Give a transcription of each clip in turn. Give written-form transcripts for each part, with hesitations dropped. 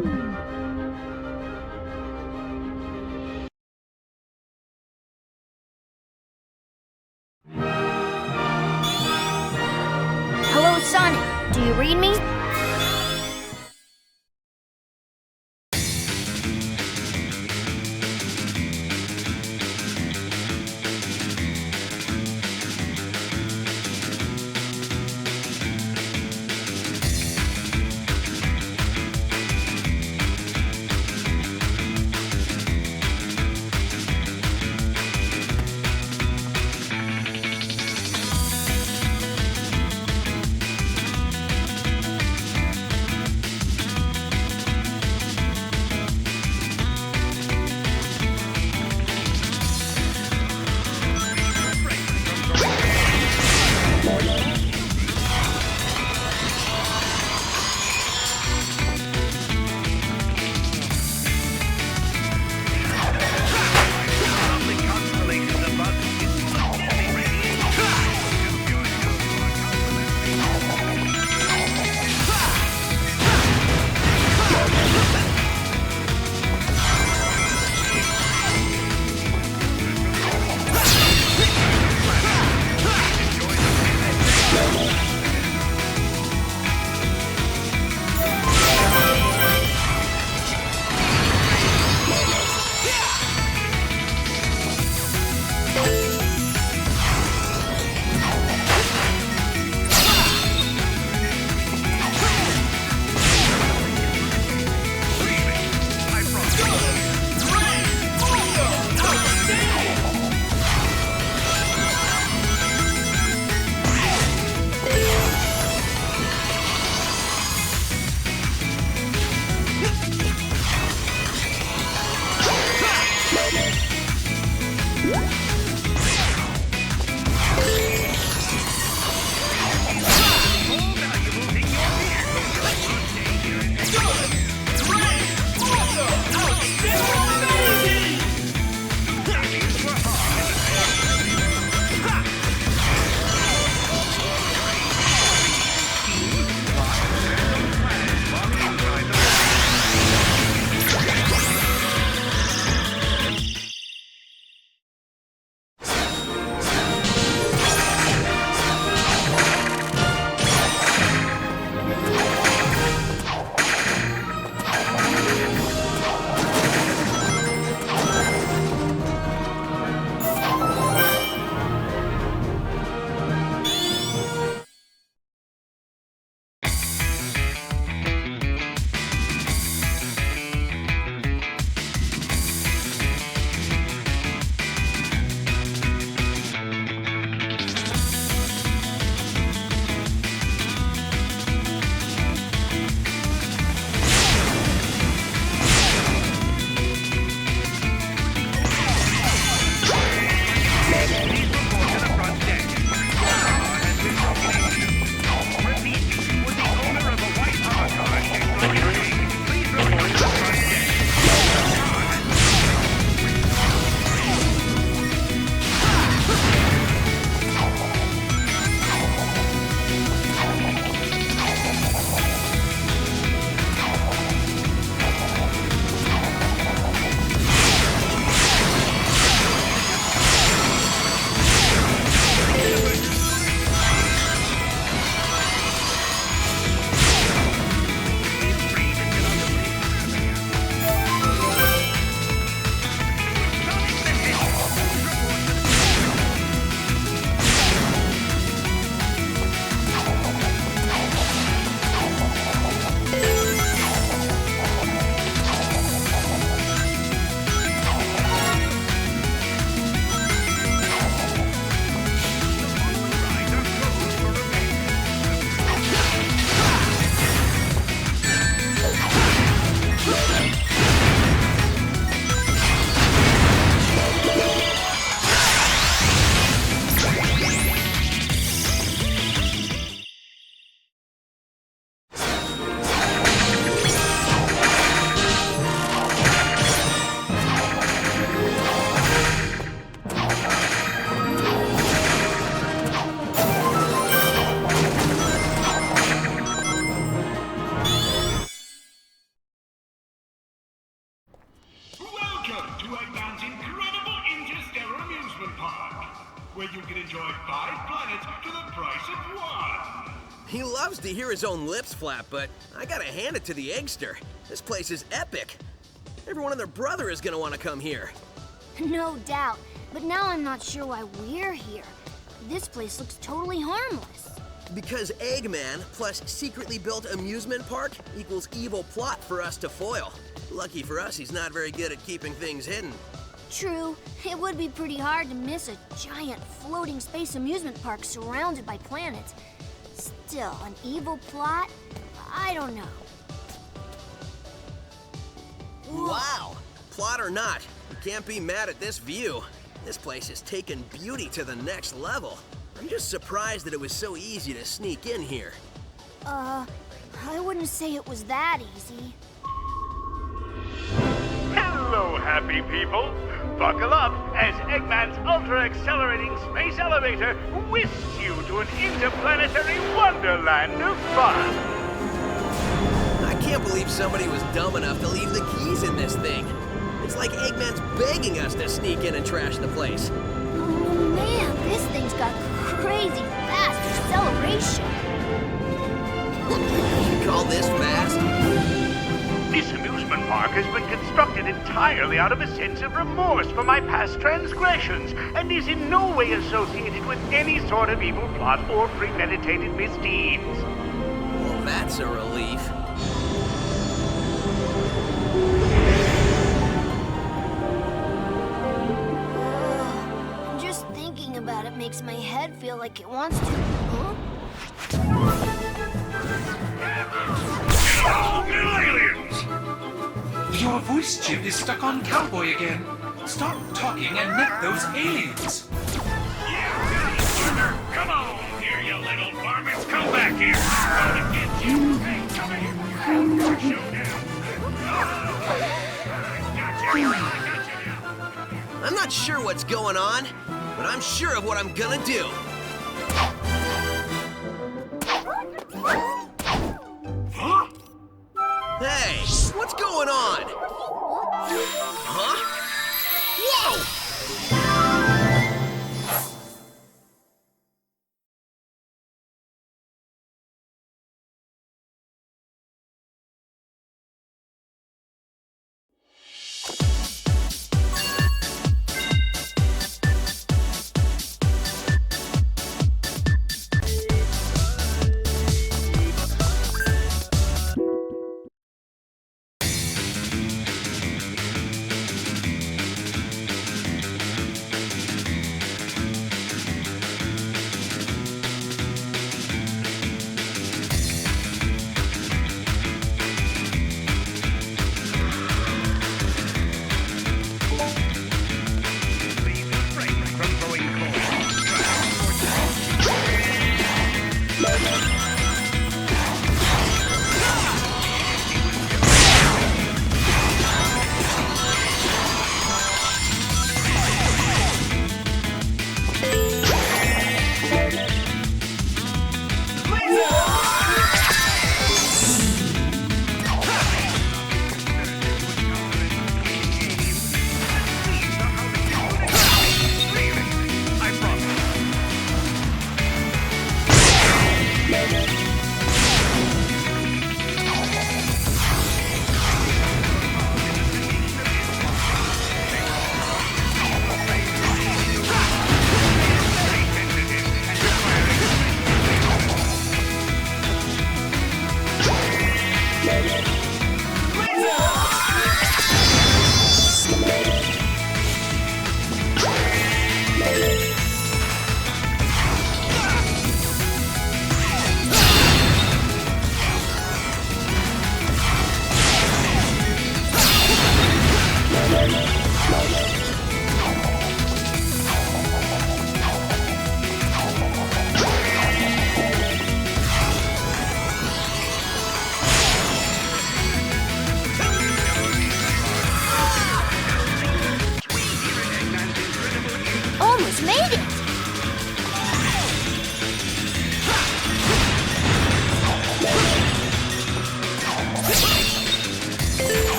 Hello, Sonic. Do you read me? where you can enjoy 5 planets for the price of 1. He loves to hear his own lips flap, but I gotta hand it to the Eggster. This place is epic. Everyone and their brother is gonna want to come here. No doubt, but now I'm not sure why we're here. This place looks totally harmless. Because Eggman plus secretly built amusement park equals evil plot for us to foil. Lucky for us, he's not very good at keeping things hidden. True, it would be pretty hard to miss a giant floating space amusement park surrounded by planets. Still, an evil plot? I don't know. Wow! Plot or not, you can't be mad at this view. This place has taken beauty to the next level. I'm just surprised that it was so easy to sneak in here. I wouldn't say it was that easy. Hello, happy people! Buckle up as Eggman's ultra-accelerating space elevator whisks you to an interplanetary wonderland of fun! I can't believe somebody was dumb enough to leave the keys in this thing. It's like Eggman's begging us to sneak in and trash the place. Oh man, this thing's got crazy fast acceleration. You call this fast? This amusement park has been constructed entirely out of a sense of remorse for my past transgressions, and is in no way associated with any sort of evil plot or premeditated misdeeds. Well, that's a relief. Just thinking about it makes my head feel like it wants to. Huh? Little aliens! Your voice chip is stuck on Cowboy again. Stop talking and net those aliens. Come on, here, you little varmints. Come back here. I'm gonna get you. Hey, come here. Showdown. Gotcha. I'm not sure what's going on, but I'm sure of what I'm gonna do. Huh? Hey, what's going on? Huh? Whoa!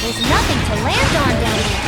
There's nothing to land on down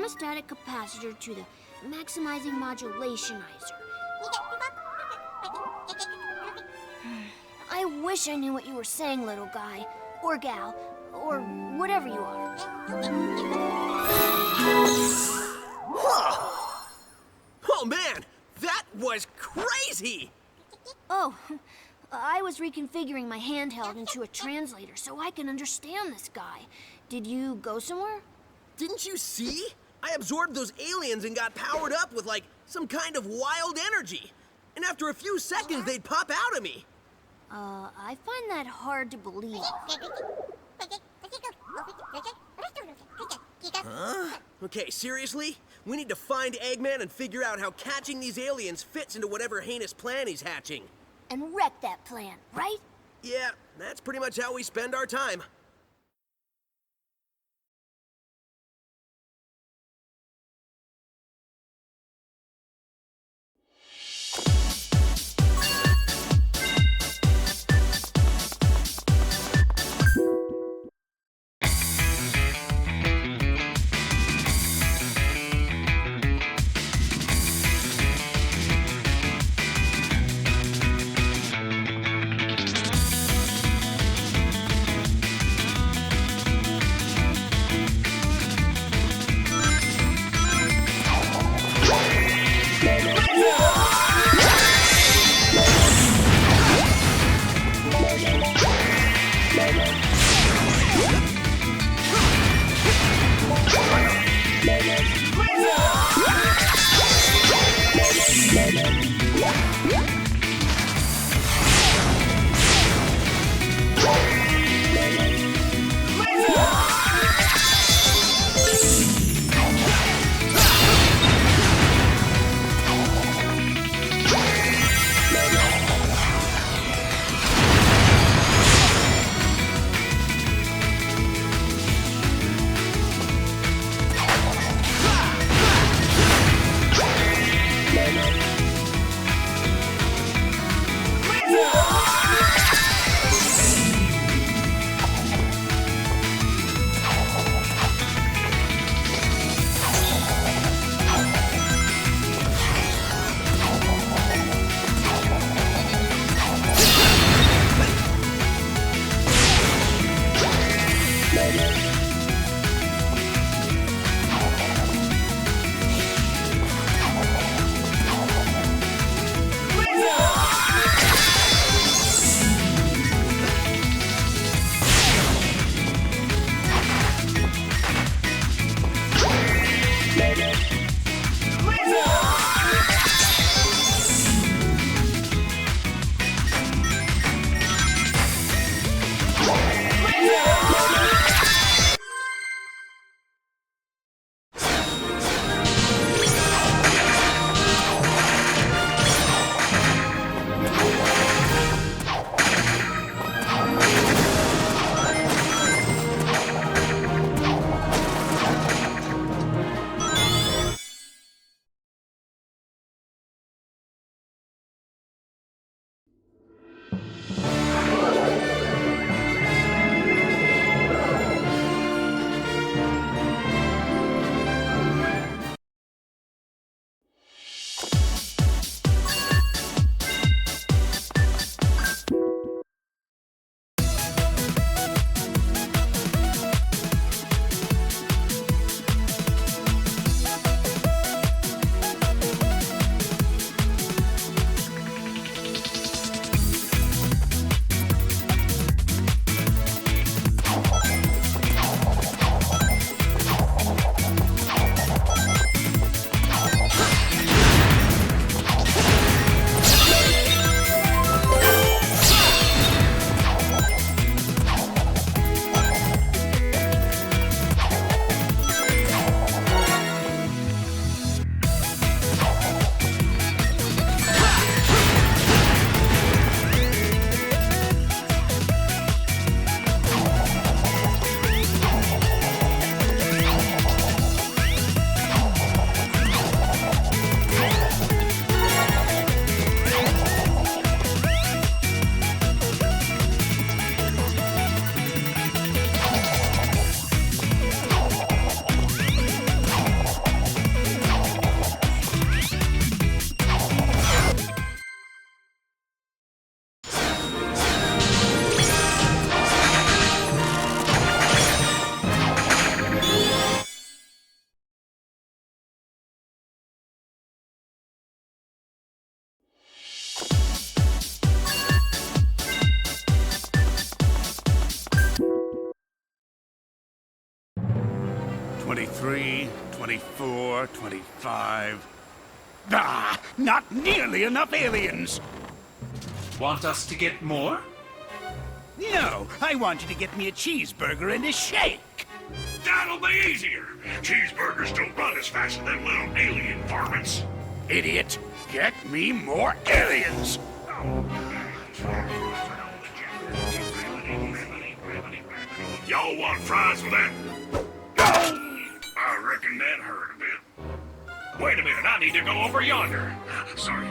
thermostatic capacitor to the maximizing modulationizer. I wish I knew what you were saying, little guy, or gal, or whatever you are. Oh man, that was crazy! Oh, I was reconfiguring my handheld into a translator so I can understand this guy. Did you go somewhere? Didn't you see? I absorbed those aliens and got powered up with, like, some kind of wild energy. And after a few seconds, they'd pop out of me. I find that hard to believe. Huh? Okay, seriously? We need to find Eggman and figure out how catching these aliens fits into whatever heinous plan he's hatching. And wreck that plan, right? Yeah, that's pretty much how we spend our time. 23, 24, 25... Ah! Not nearly enough aliens! Want us to get more? No, I want you to get me a cheeseburger and a shake! That'll be easier. Cheeseburgers don't run as fast as them little alien varmints. Idiot! Get me more aliens! Y'all want fries with that? I reckon that hurt a bit. Wait a minute, I need to go over yonder. Sorry.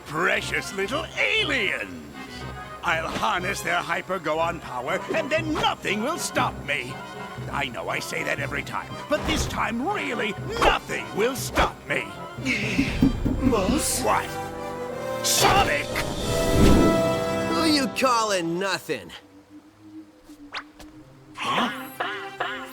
Precious little aliens! I'll harness their hyper-go-on power, and then nothing will stop me. I know I say that every time, but this time, really, nothing will stop me. Boss? What? Sonic! Who you calling nothing?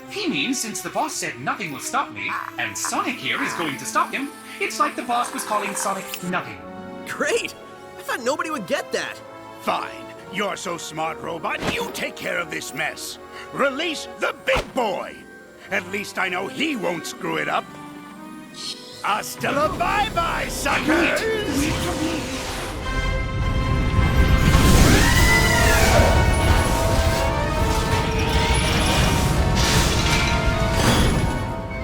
He means since the boss said nothing will stop me, and Sonic here is going to stop him, it's like the boss was calling Sonic nothing. Great! I thought nobody would get that. Fine. You're so smart, robot. You take care of this mess. Release the big boy. At least I know he won't screw it up. Hasta la bye-bye, suckers! Wait for me.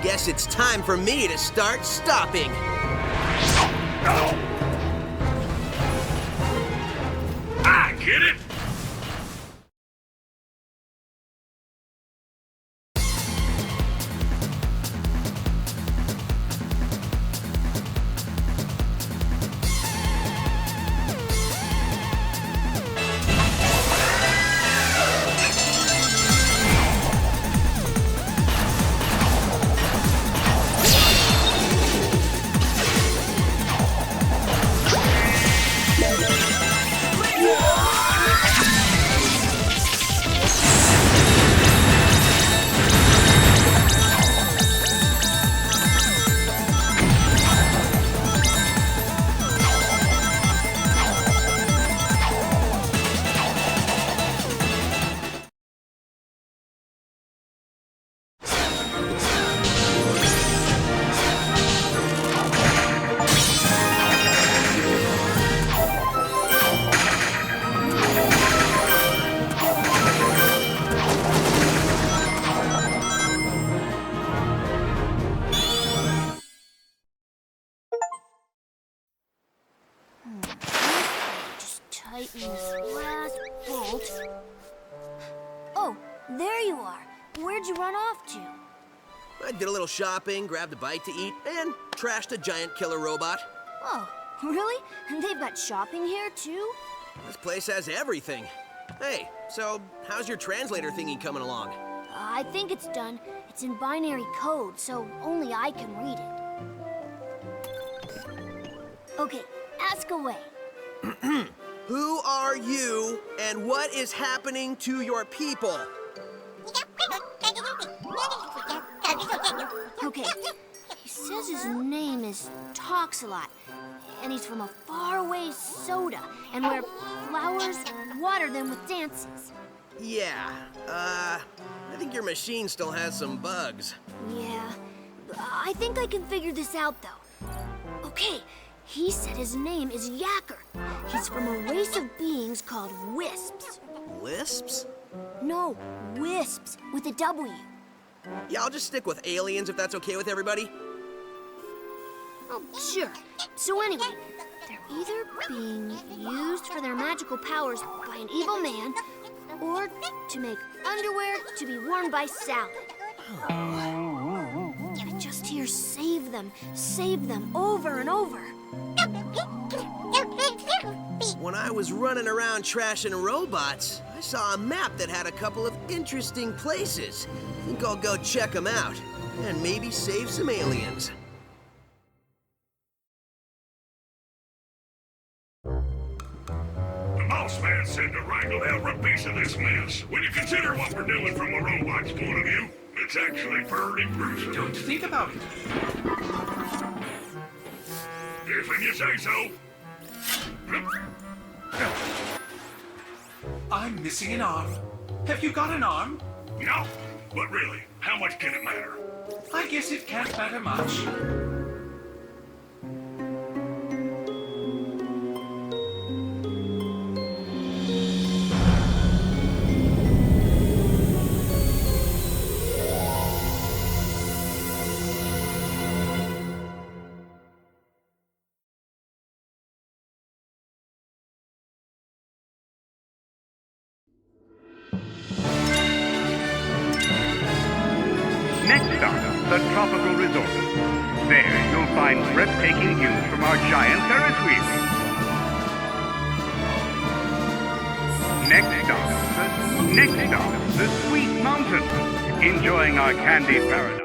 Guess it's time for me to start stopping. I get it. Tighten this last bolt. Oh, there you are. Where'd you run off to? I did a little shopping, grabbed a bite to eat, and trashed a giant killer robot. Oh, really? And they've got shopping here, too? This place has everything. Hey, so how's your translator thingy coming along? I think it's done. It's in binary code, so only I can read it. Okay, ask away. Who are you, and what is happening to your people? Okay, he says his name is Talks a Lot, and he's from a faraway soda, and where flowers water them with dances. Yeah, I think your machine still has some bugs. Yeah, I think I can figure this out, though. Okay, he said his name is Yacker. He's from a race of beings called wisps. Lisps? No, wisps, with a W. Yeah, I'll just stick with aliens if that's okay with everybody. Oh, sure. So anyway, they're either being used for their magical powers by an evil man, or to make underwear to be worn by Sally. I just hear save them, over and over. When I was running around trashing robots, I saw a map that had a couple of interesting places. Think I'll go check them out, and maybe save some aliens. The boss man said to wrangle every piece of this mess. When you consider what we're doing from a robot's point of view, it's actually pretty gruesome. Don't think about it. If you say so. I'm missing an arm. Have you got an arm? No, But really, how much can it matter? I guess it can't matter much. Next stop, the Tropical Resort. There, you'll find breathtaking views from our giant Ferris wheel. Next stop, the Sweet Mountain. Enjoying our candy paradise.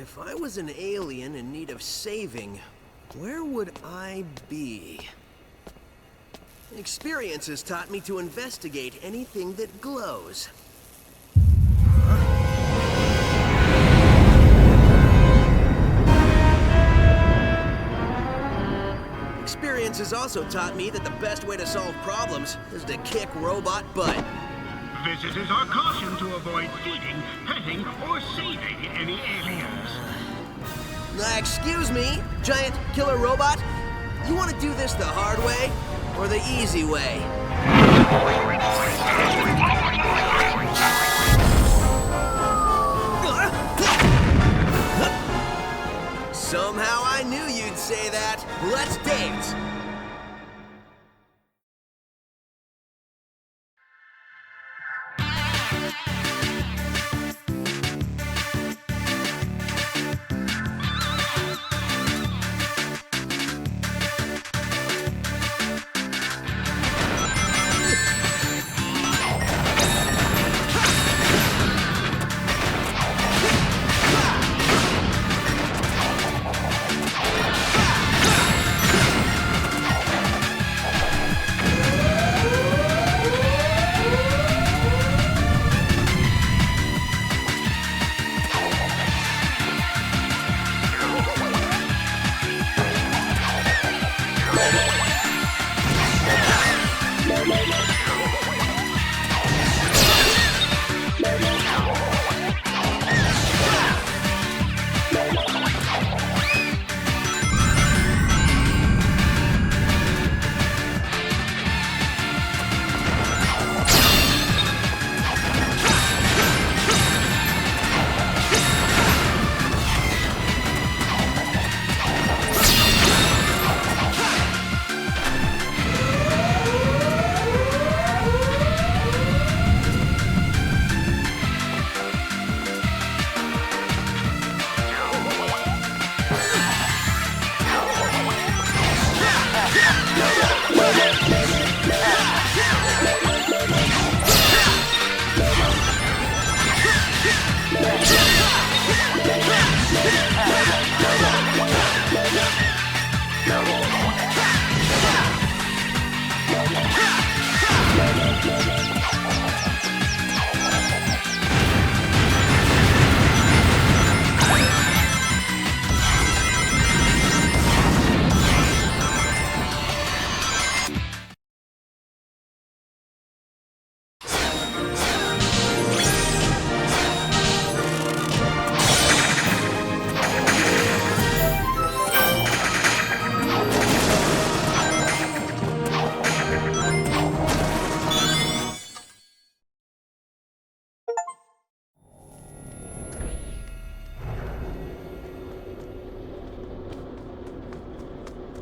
If I was an alien in need of saving, where would I be? Experience has taught me to investigate anything that glows. Experience has also taught me that the best way to solve problems is to kick robot butt. Visitors are cautioned to avoid feeding, petting, or saving any aliens. Excuse me, giant killer robot? You want to do this the hard way or the easy way? Somehow I knew you'd say that. Let's dance.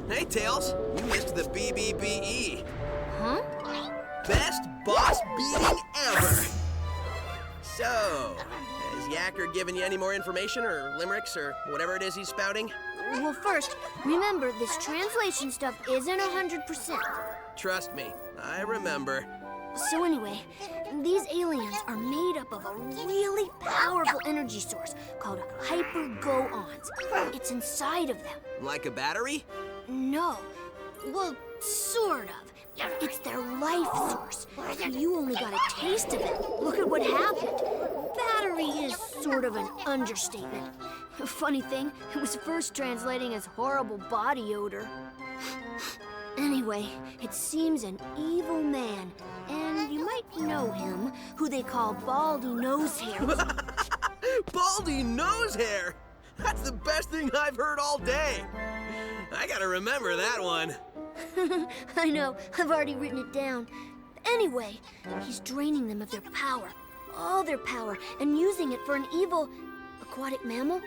Hey, Tails, you missed the BBBE. Huh? Best boss beating ever. So, has Yacker given you any more information or limericks or whatever it is he's spouting? Well, first, remember, this translation stuff isn't 100%. Trust me, I remember. So anyway, these aliens are made up of a really powerful energy source called hyper-go-ons. It's inside of them. Like a battery? No. Well, sort of. It's their life source. You only got a taste of it. Look at what happened. Battery is sort of an understatement. Funny thing, it was first translating as horrible body odor. Anyway, it seems an evil man, and you might know him, who they call Baldy Nosehair. Baldy Nosehair! That's the best thing I've heard all day. I gotta remember that one. I know, I've already written it down. Anyway, he's draining them of their power, all their power, and using it for an evil aquatic mammal?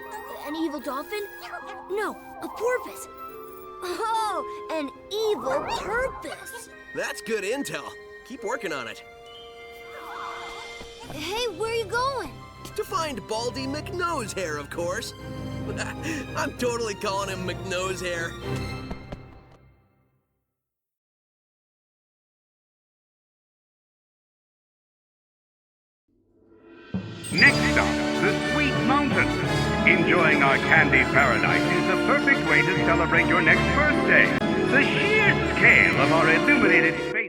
An evil dolphin? No, a porpoise. Oh, an evil purpose. That's good intel. Keep working on it. Hey, where are you going? To find Baldy McNosehair, of course. I'm totally calling him McNosehair. Next up, the Sweet Mountain. Enjoying our candy paradise is the perfect way to celebrate your next birthday. The sheer scale of our illuminated space...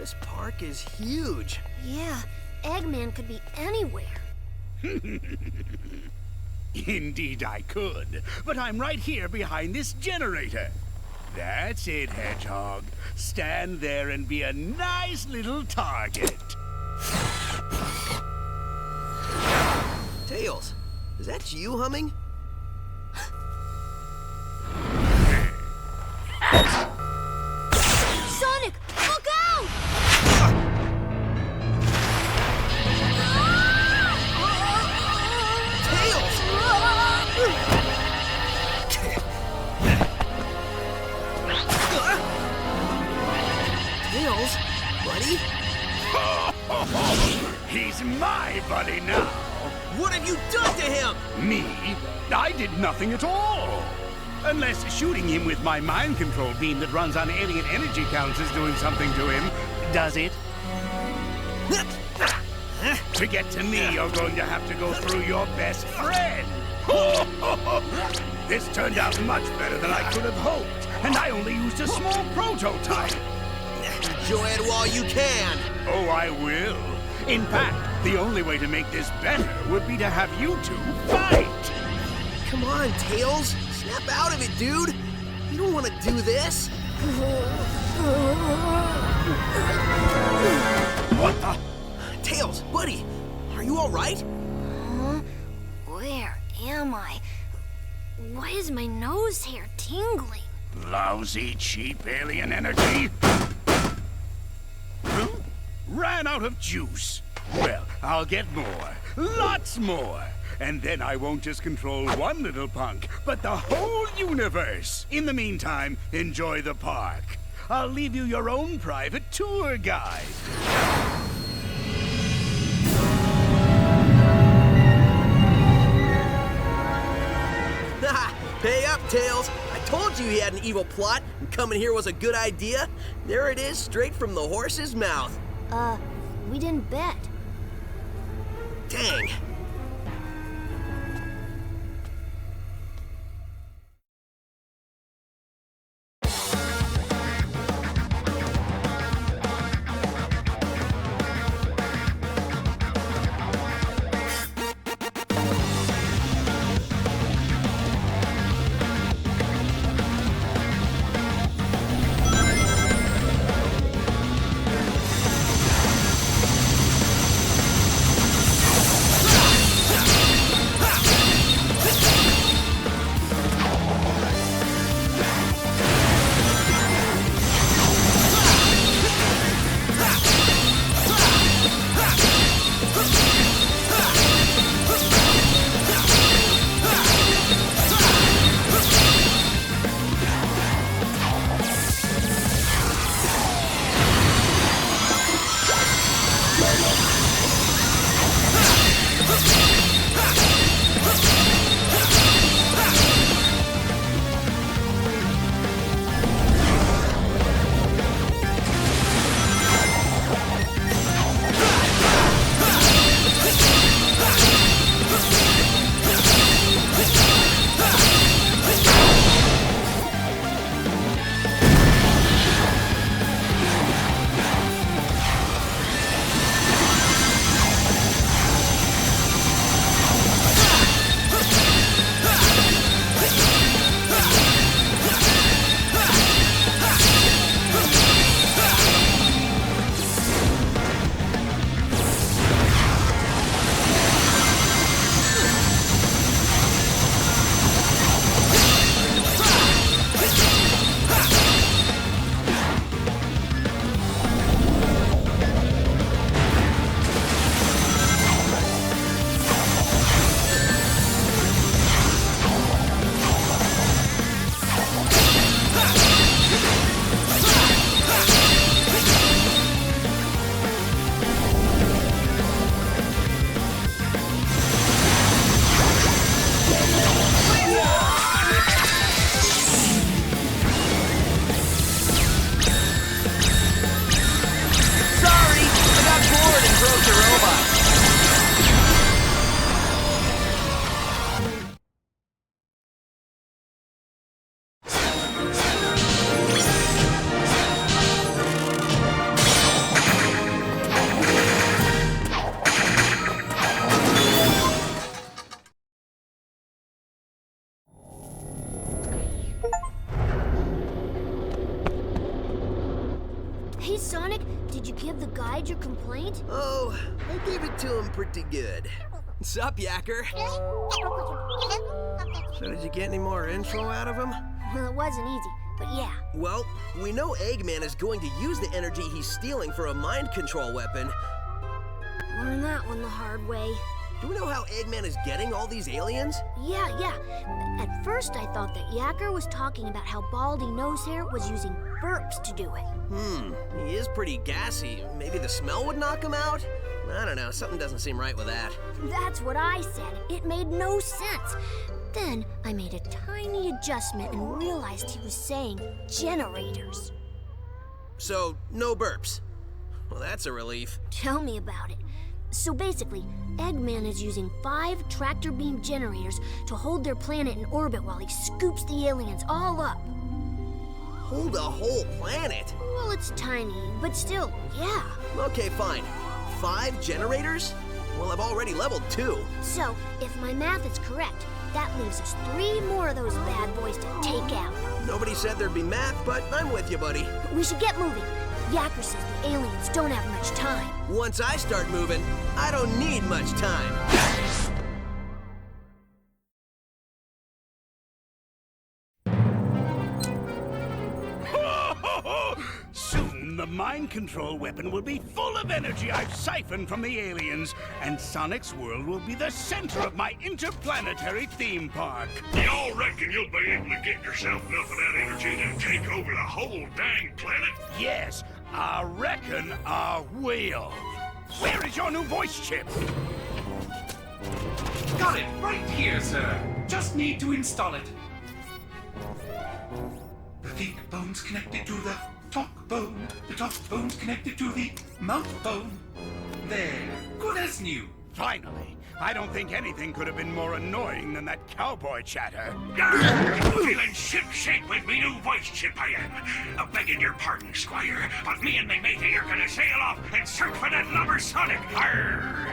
This park is huge. Yeah, Eggman could be anywhere. Indeed I could, but I'm right here behind this generator. That's it, Hedgehog. Stand there and be a nice little target. Tails, is that you humming? Sonic, look out! Tails, buddy? He's my buddy now. What have you done to him? Me? I did nothing at all. Unless shooting him with my mind control beam that runs on alien energy counts is doing something to him. Does it? To get to me, you're going to have to go through your best friend. This turned out much better than I could have hoped, and I only used a small prototype. Enjoy it while you can. Oh, I will. In fact, the only way to make this better would be to have you two fight. Come on, Tails. Snap out of it, dude. You don't want to do this. What the? Tails, buddy, are you all right? Huh? Where am I? Why is my nose hair tingling? Lousy, cheap alien energy. Huh? Ran out of juice. Well, I'll get more. Lots more. And then I won't just control one little punk, but the whole universe. In the meantime, enjoy the park. I'll leave you your own private tour guide. Pay up, Tails. I told you he had an evil plot, and coming here was a good idea. There it is, straight from the horse's mouth. We didn't bet. Dang. Sonic, did you give the guide your complaint? Oh, I gave it to him pretty good. Sup, Yacker? So did you get any more info out of him? Well, it wasn't easy, but yeah. Well, we know Eggman is going to use the energy he's stealing for a mind control weapon. Learned that one the hard way. Do we know how Eggman is getting all these aliens? Yeah. At first, I thought that Yacker was talking about how Baldy Nosehair was using burps to do it. He is pretty gassy. Maybe the smell would knock him out? I don't know, something doesn't seem right with that. That's what I said. It made no sense. Then I made a tiny adjustment and realized he was saying generators. So, no burps. Well, that's a relief. Tell me about it. So basically, Eggman is using 5 tractor beam generators to hold their planet in orbit while he scoops the aliens all up. Hold a whole planet? Well, it's tiny, but still, yeah. Okay, fine. 5 generators? Well, I've already leveled 2. So, if my math is correct, that leaves us 3 more of those bad boys to take out. Nobody said there'd be math, but I'm with you, buddy. We should get moving. Yacker says the aliens don't have much time. Once I start moving, I don't need much time. Soon the mind control weapon will be full of energy I've siphoned from the aliens, and Sonic's world will be the center of my interplanetary theme park. Y'all reckon you'll be able to get yourself enough of that energy to take over the whole dang planet? Yes, I reckon I will. Where is your new voice chip? Got it right here, sir. Just need to install it. The think bone's connected to the talk bone. The talk bone's connected to the mouth bone. There, good as new. Finally. I don't think anything could have been more annoying than that cowboy chatter. Feeling ship-shape with me new voice chip I am. Begging your pardon, Squire, but me and me matey are gonna sail off and search for that lubber Sonic. Arr!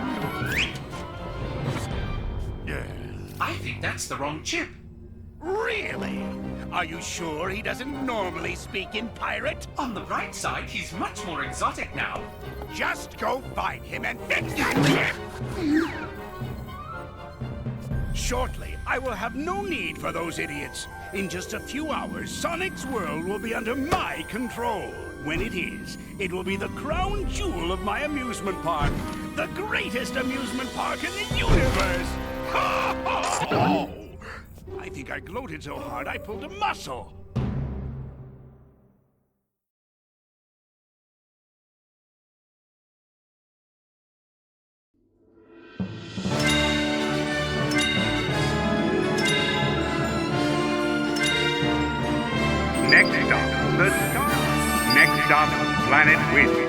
I think that's the wrong chip. Really? Are you sure he doesn't normally speak in pirate? On the bright side, he's much more exotic now. Just go find him and fix that chip! Shortly, I will have no need for those idiots. In just a few hours, Sonic's world will be under my control. When it is, it will be the crown jewel of my amusement park. The greatest amusement park in the universe! Oh! I think I gloated so hard I pulled a muscle. Next stop, the star. Next stop, Planet Wiz.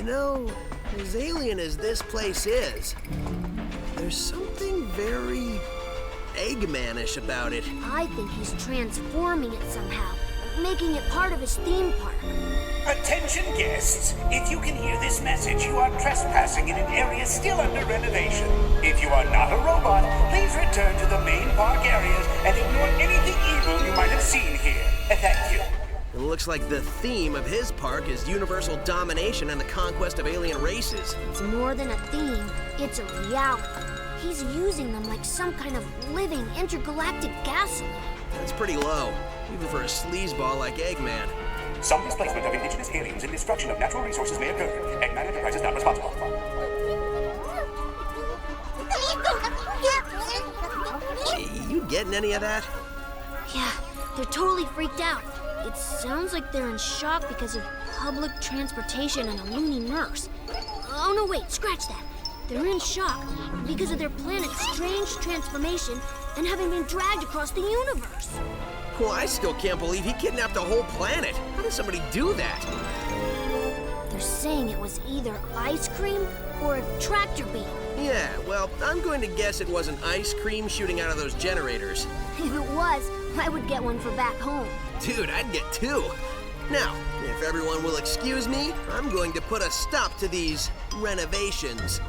know, as alien as this place is, there's something very Eggman-ish about it. I think he's transforming it somehow, making it part of his theme park. Attention guests, if you can hear this message, you are trespassing in an area still under renovation. If you are not a robot, please return to the main park areas and ignore anything evil you might have seen here. Thank you. It looks like the theme of his park is universal domination and the conquest of alien races. It's more than a theme, it's a reality. He's using them like some kind of living intergalactic gasoline. That's pretty low, even for a sleazeball like Eggman. Some displacement of indigenous aliens and destruction of natural resources may occur. Eggman Enterprise is not responsible. You getting any of that? Yeah, they're totally freaked out. It sounds like they're in shock because of public transportation and a loony nurse. Oh no, wait, scratch that. They're in shock because of their planet's strange transformation and having been dragged across the universe. Well, I still can't believe he kidnapped a whole planet. How does somebody do that? They're saying it was either ice cream or a tractor beam. Yeah, well, I'm going to guess it wasn't ice cream shooting out of those generators. If it was, I would get one for back home. Dude, I'd get two. Now, if everyone will excuse me, I'm going to put a stop to these renovations.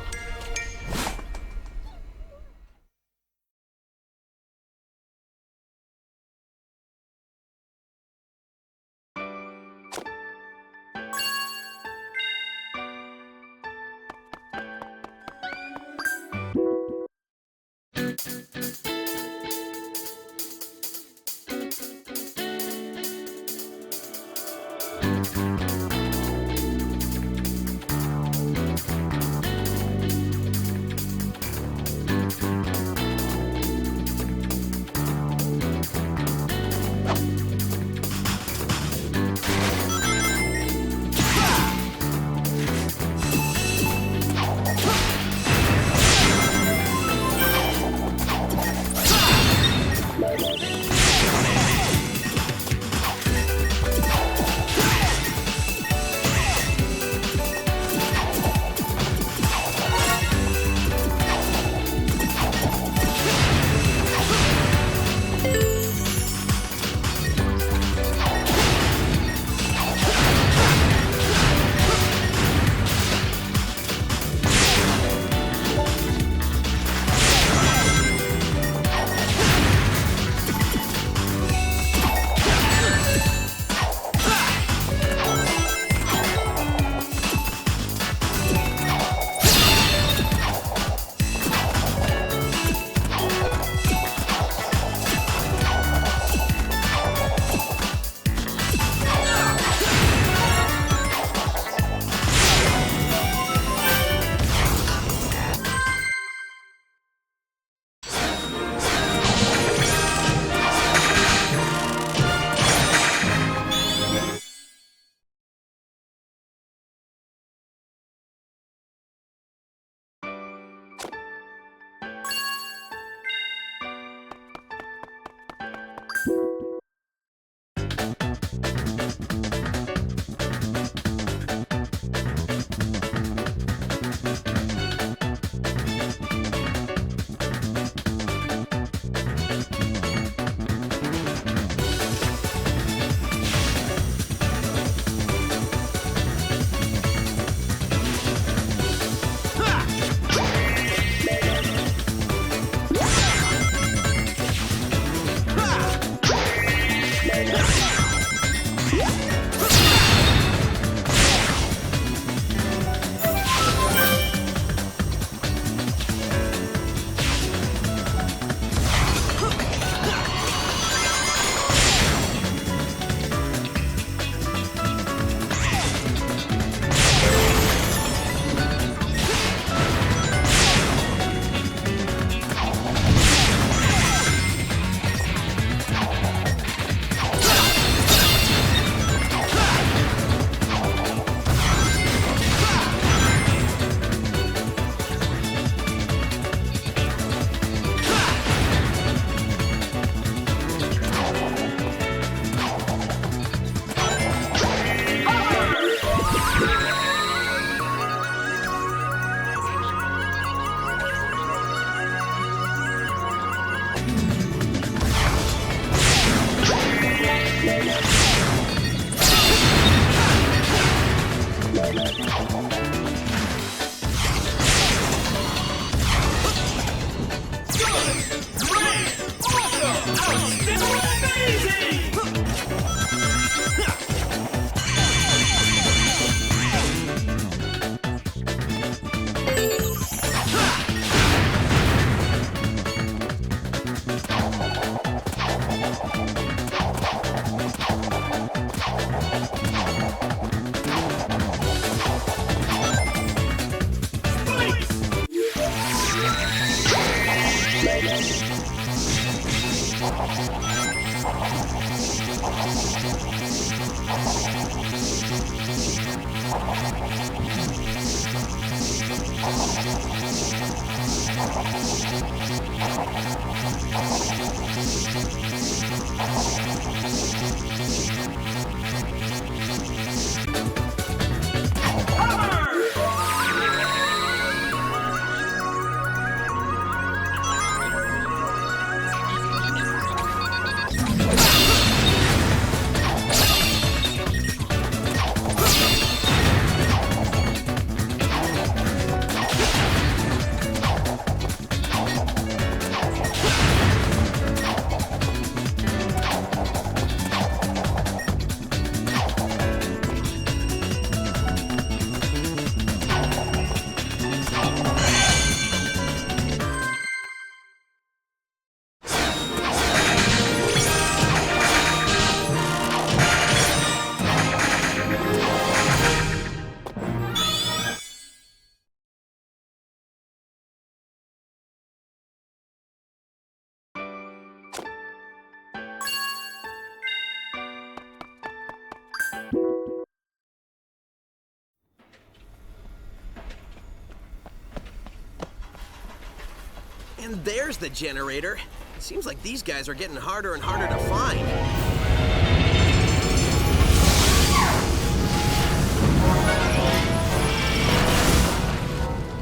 And there's the generator. It seems like these guys are getting harder and harder to find.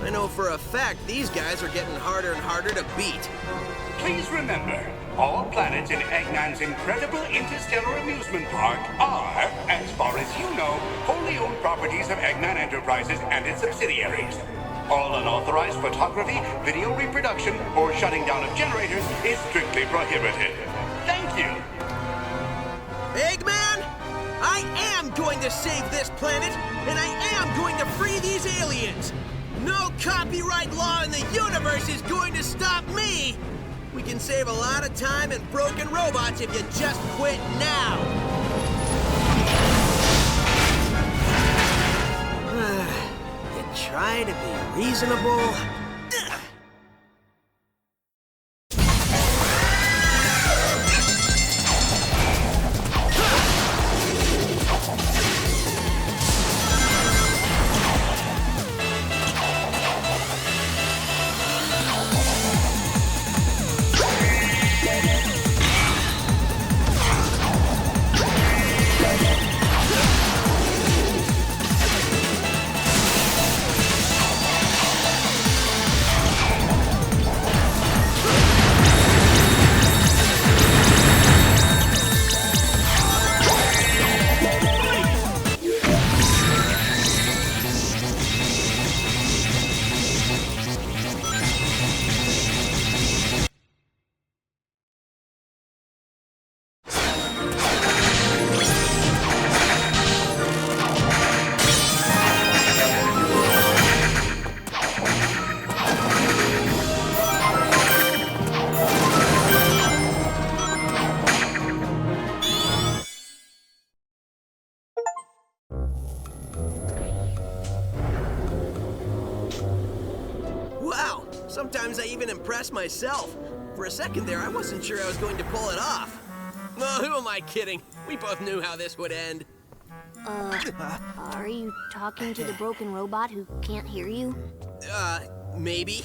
I know for a fact these guys are getting harder and harder to beat. Please remember, all planets in Eggman's incredible interstellar amusement park are, as far as you know, wholly owned properties of Eggman Enterprises and its subsidiaries. All unauthorized photography, video reproduction, or shutting down of generators is strictly prohibited. Thank you! Eggman, I am going to save this planet, and I am going to free these aliens! No copyright law in the universe is going to stop me! We can save a lot of time and broken robots if you just quit now! You try to be reasonable. Wow, sometimes I even impress myself. For a second there, I wasn't sure I was going to pull it off. Oh, who am I kidding? We both knew how this would end. Are you talking to the broken robot who can't hear you? Maybe.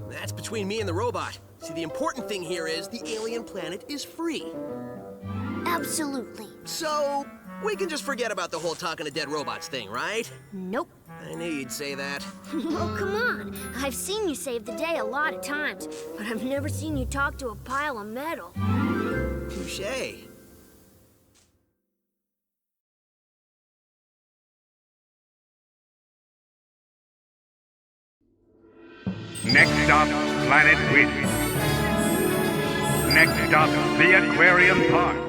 That's between me and the robot. See, the important thing here is the alien planet is free. Absolutely. So, we can just forget about the whole talking to dead robots thing, right? Nope. I knew you'd say that. Oh, come on. I've seen you save the day a lot of times, but I've never seen you talk to a pile of metal. Touché. Next stop, Planet Wind. Next stop, the Aquarium Park.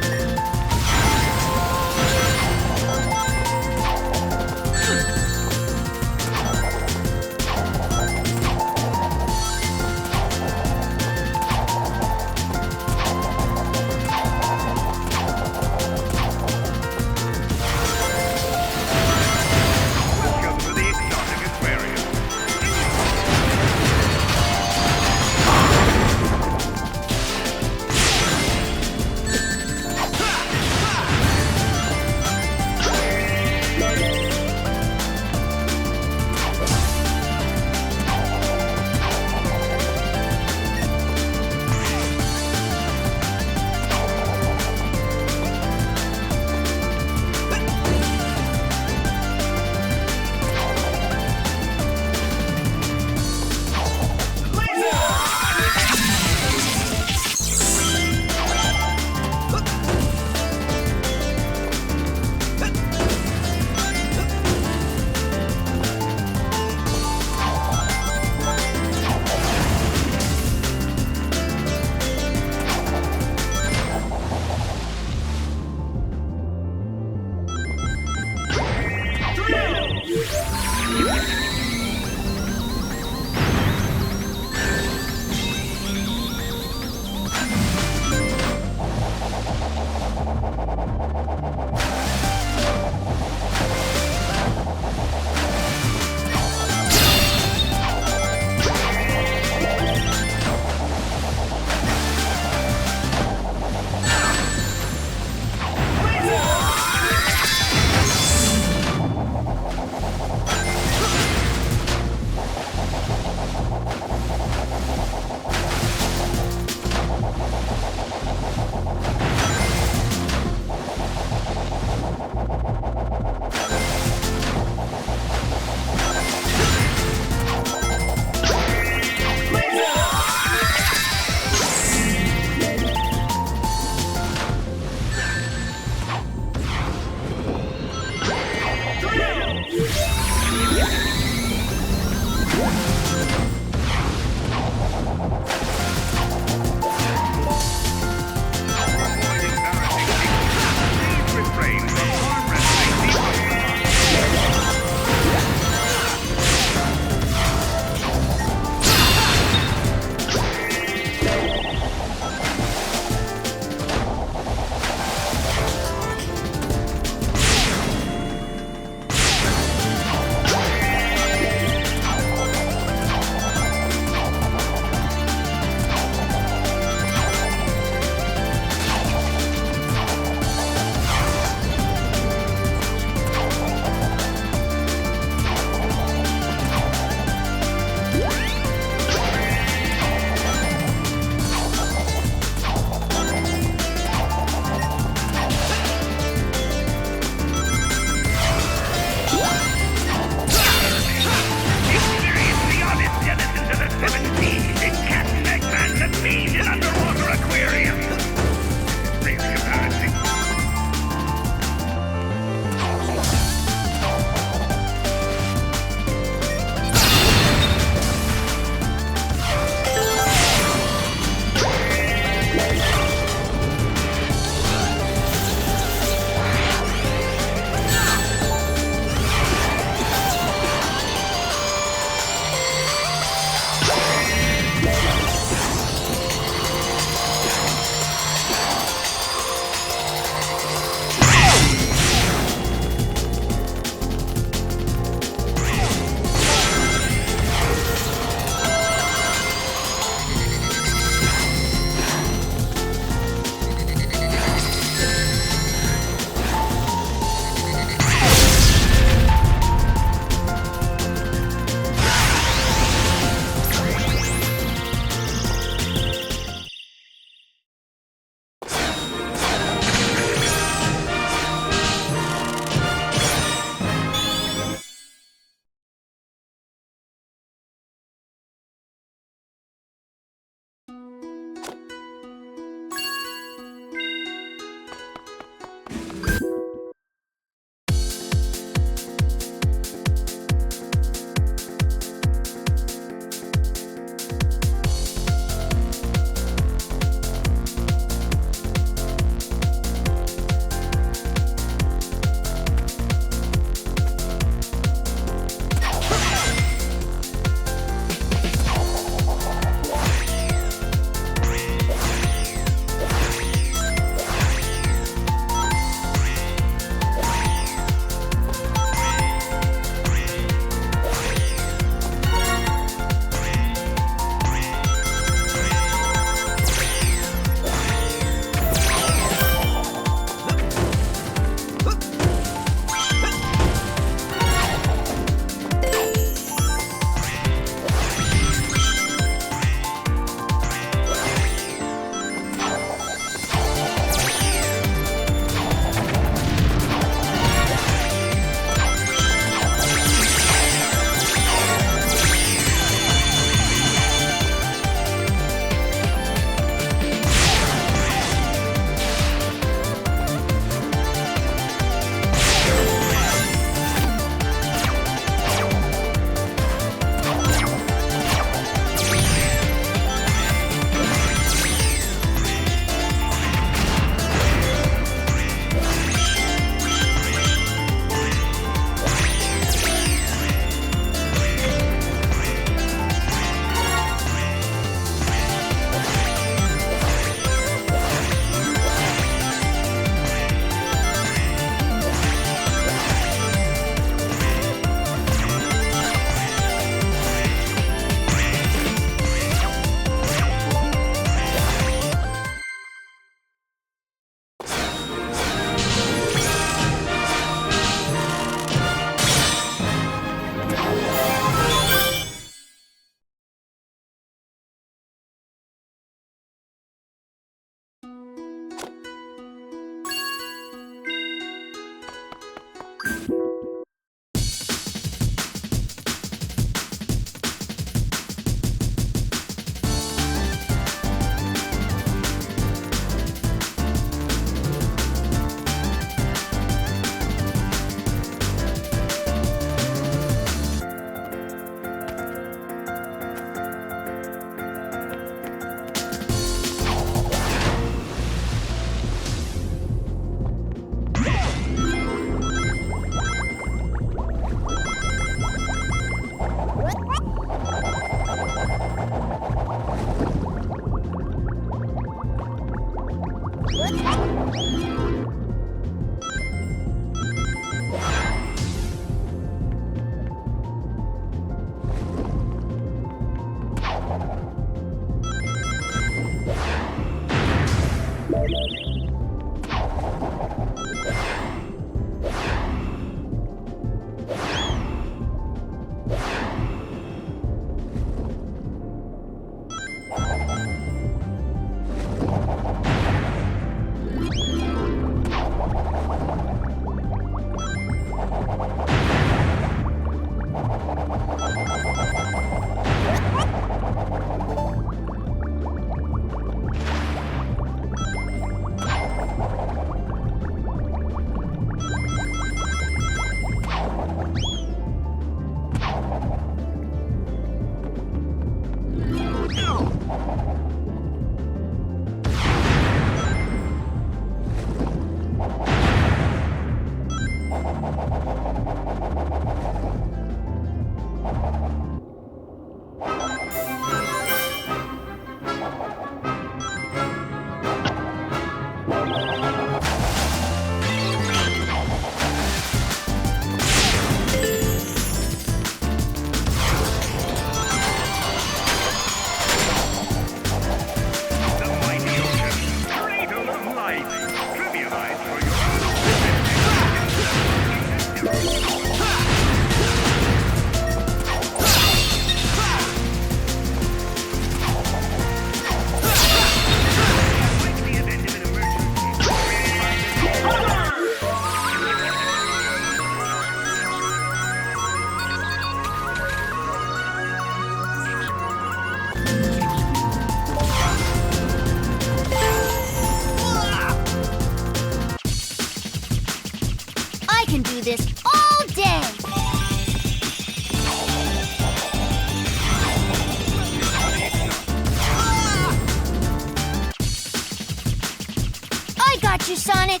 you, Sonic.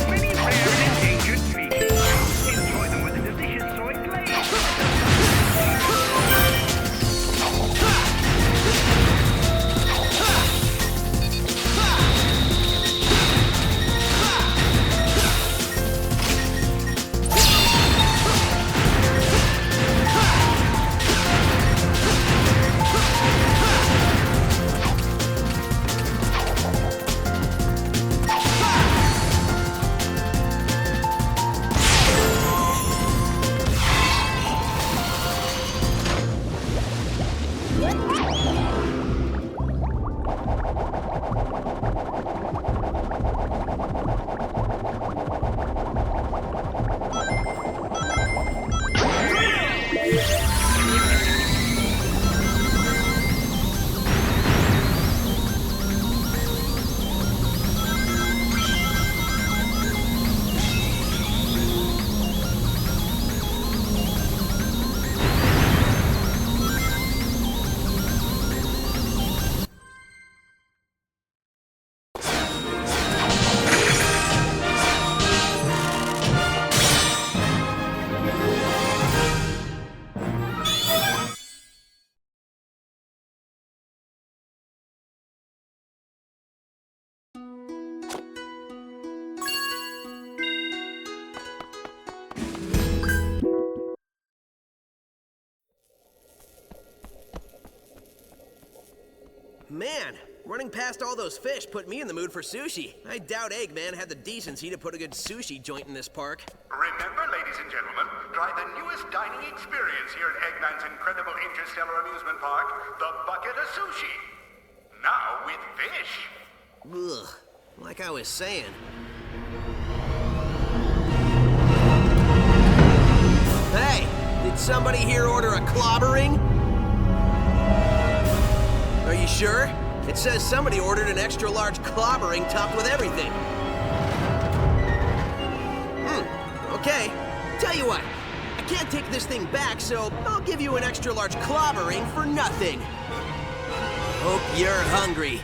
Many rare and endangered species. Enjoy them with a delicious soy glaze. Man, running past all those fish put me in the mood for sushi. I doubt Eggman had the decency to put a good sushi joint in this park. Remember, ladies and gentlemen, try the newest dining experience here at Eggman's incredible interstellar amusement park, the bucket of sushi. Now with fish. Ugh, like I was saying. Hey, did somebody here order a clobbering? Are you sure? It says somebody ordered an extra large clobbering topped with everything. Okay. Tell you what, I can't take this thing back, so I'll give you an extra large clobbering for nothing. Hope you're hungry.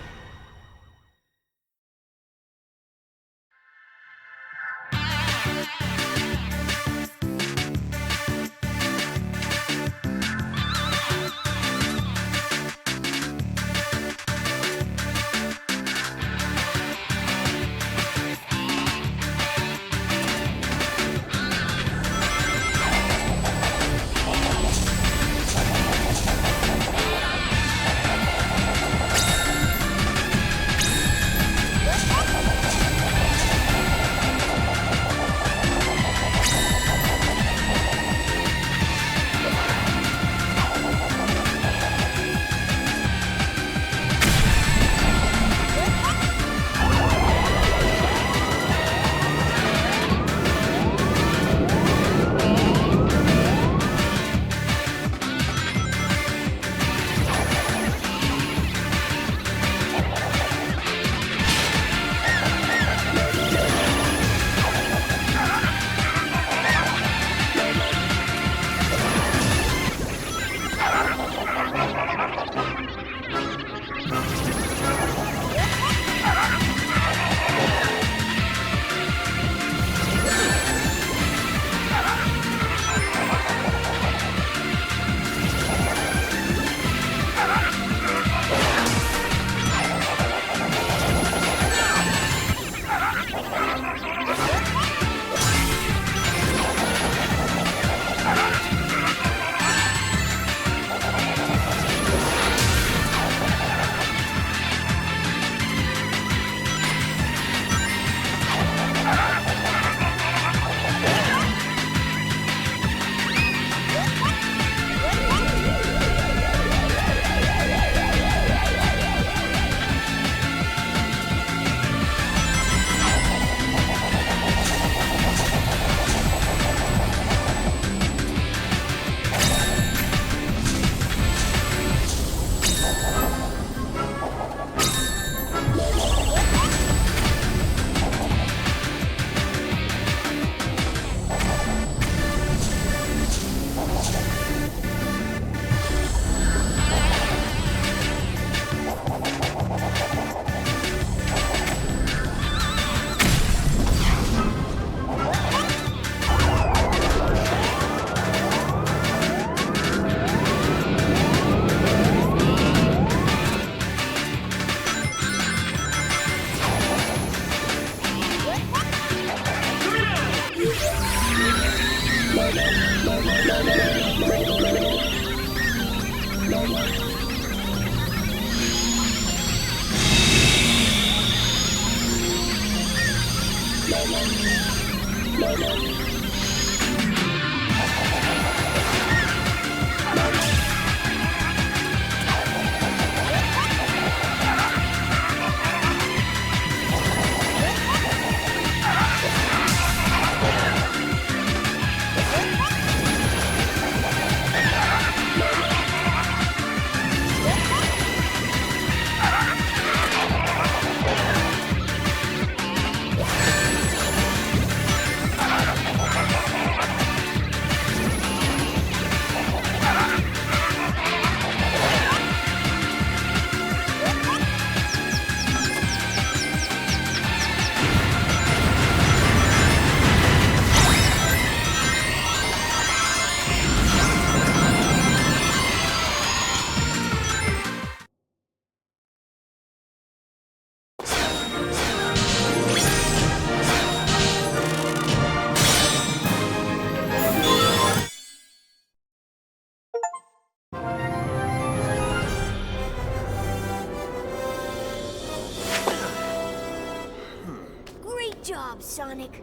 Great job, Sonic.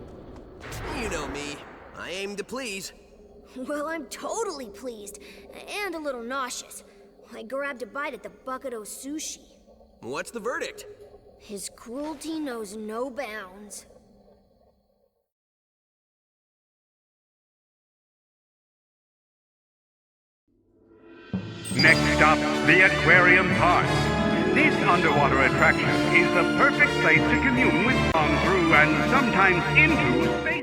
You know me. I aim to please. Well, I'm totally pleased, and a little nauseous. I grabbed a bite at the bucket of sushi. What's the verdict? His cruelty knows no bounds. Next stop, the Aquarium Park. This underwater attraction is the perfect place to commune with on through and sometimes into space.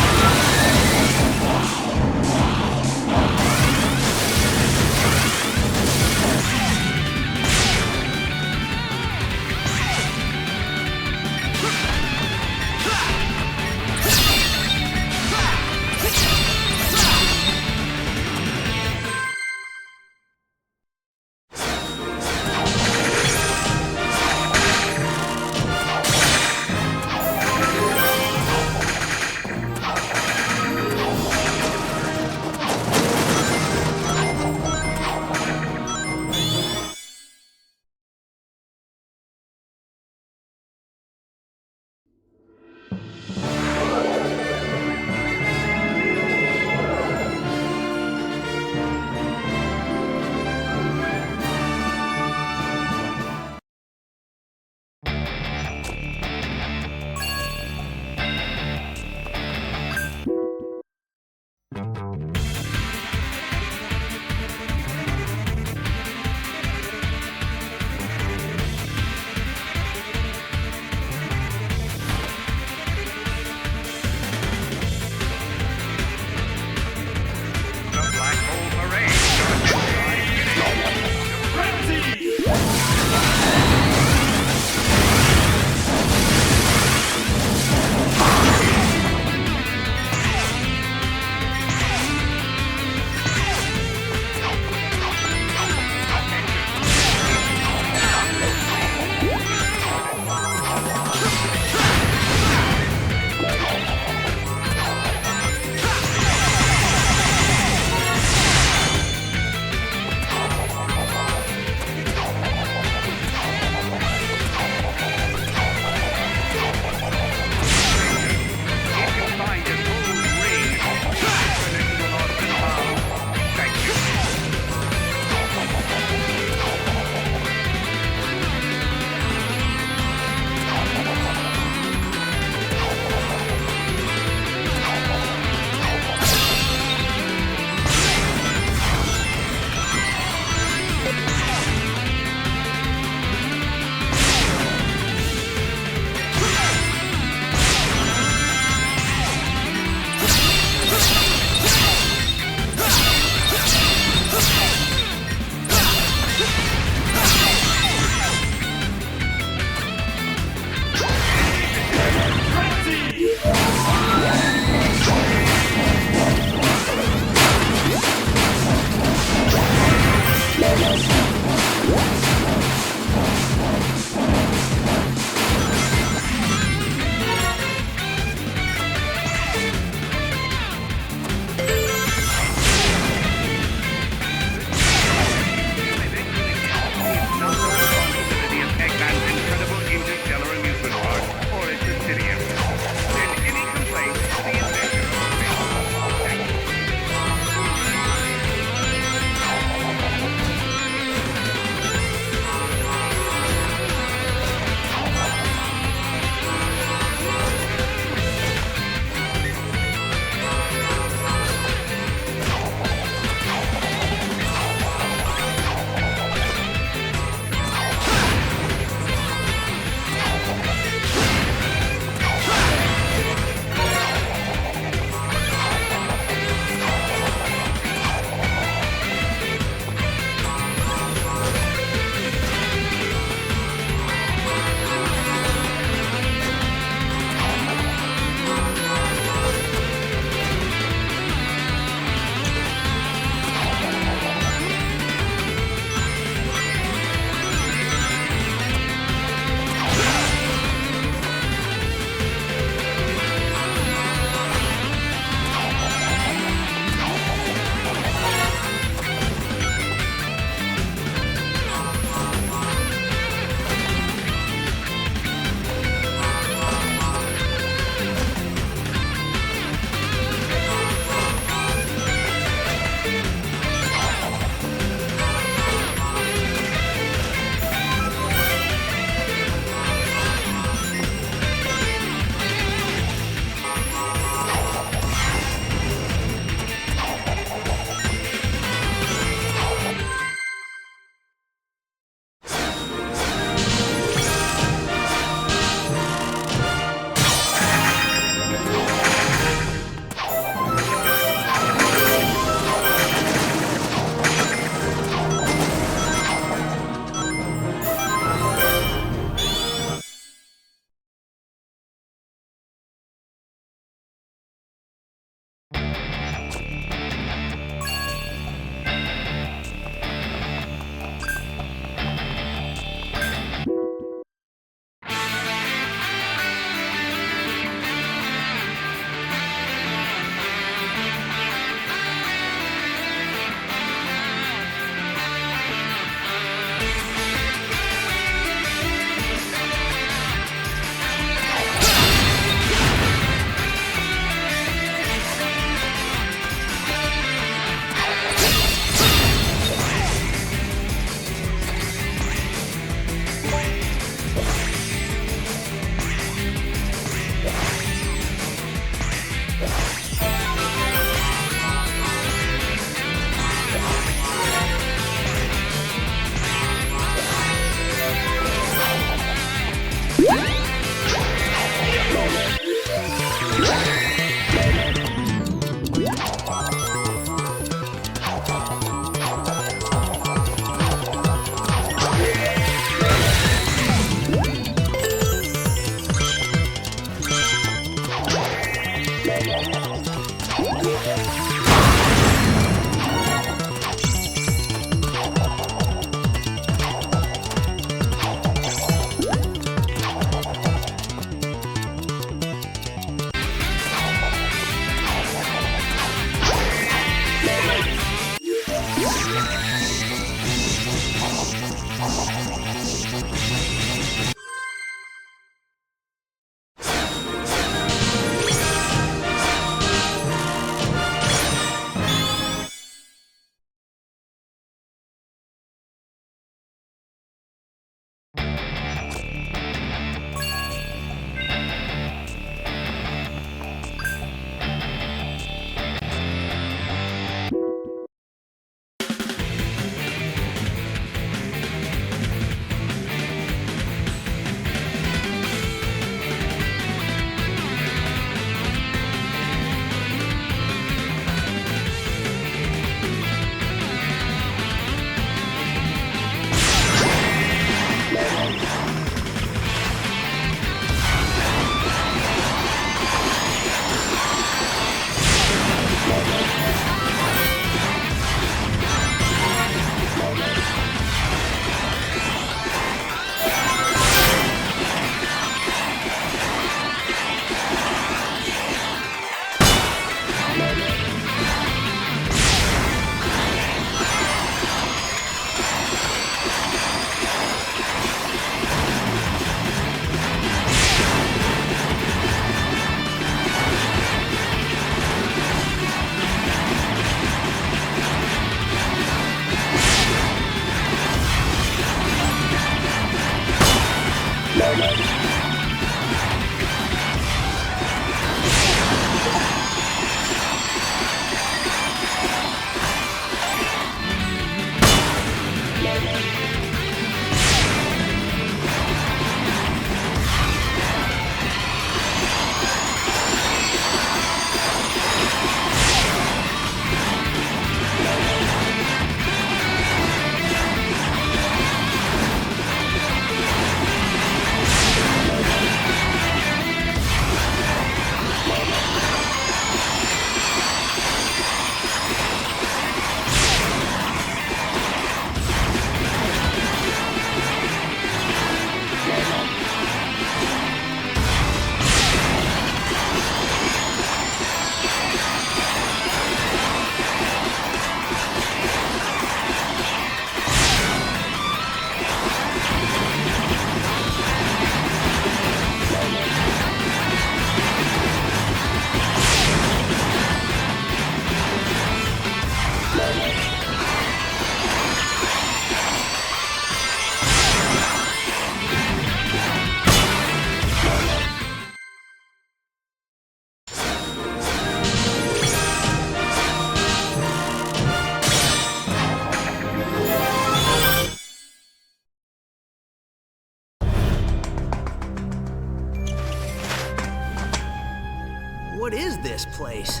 this place.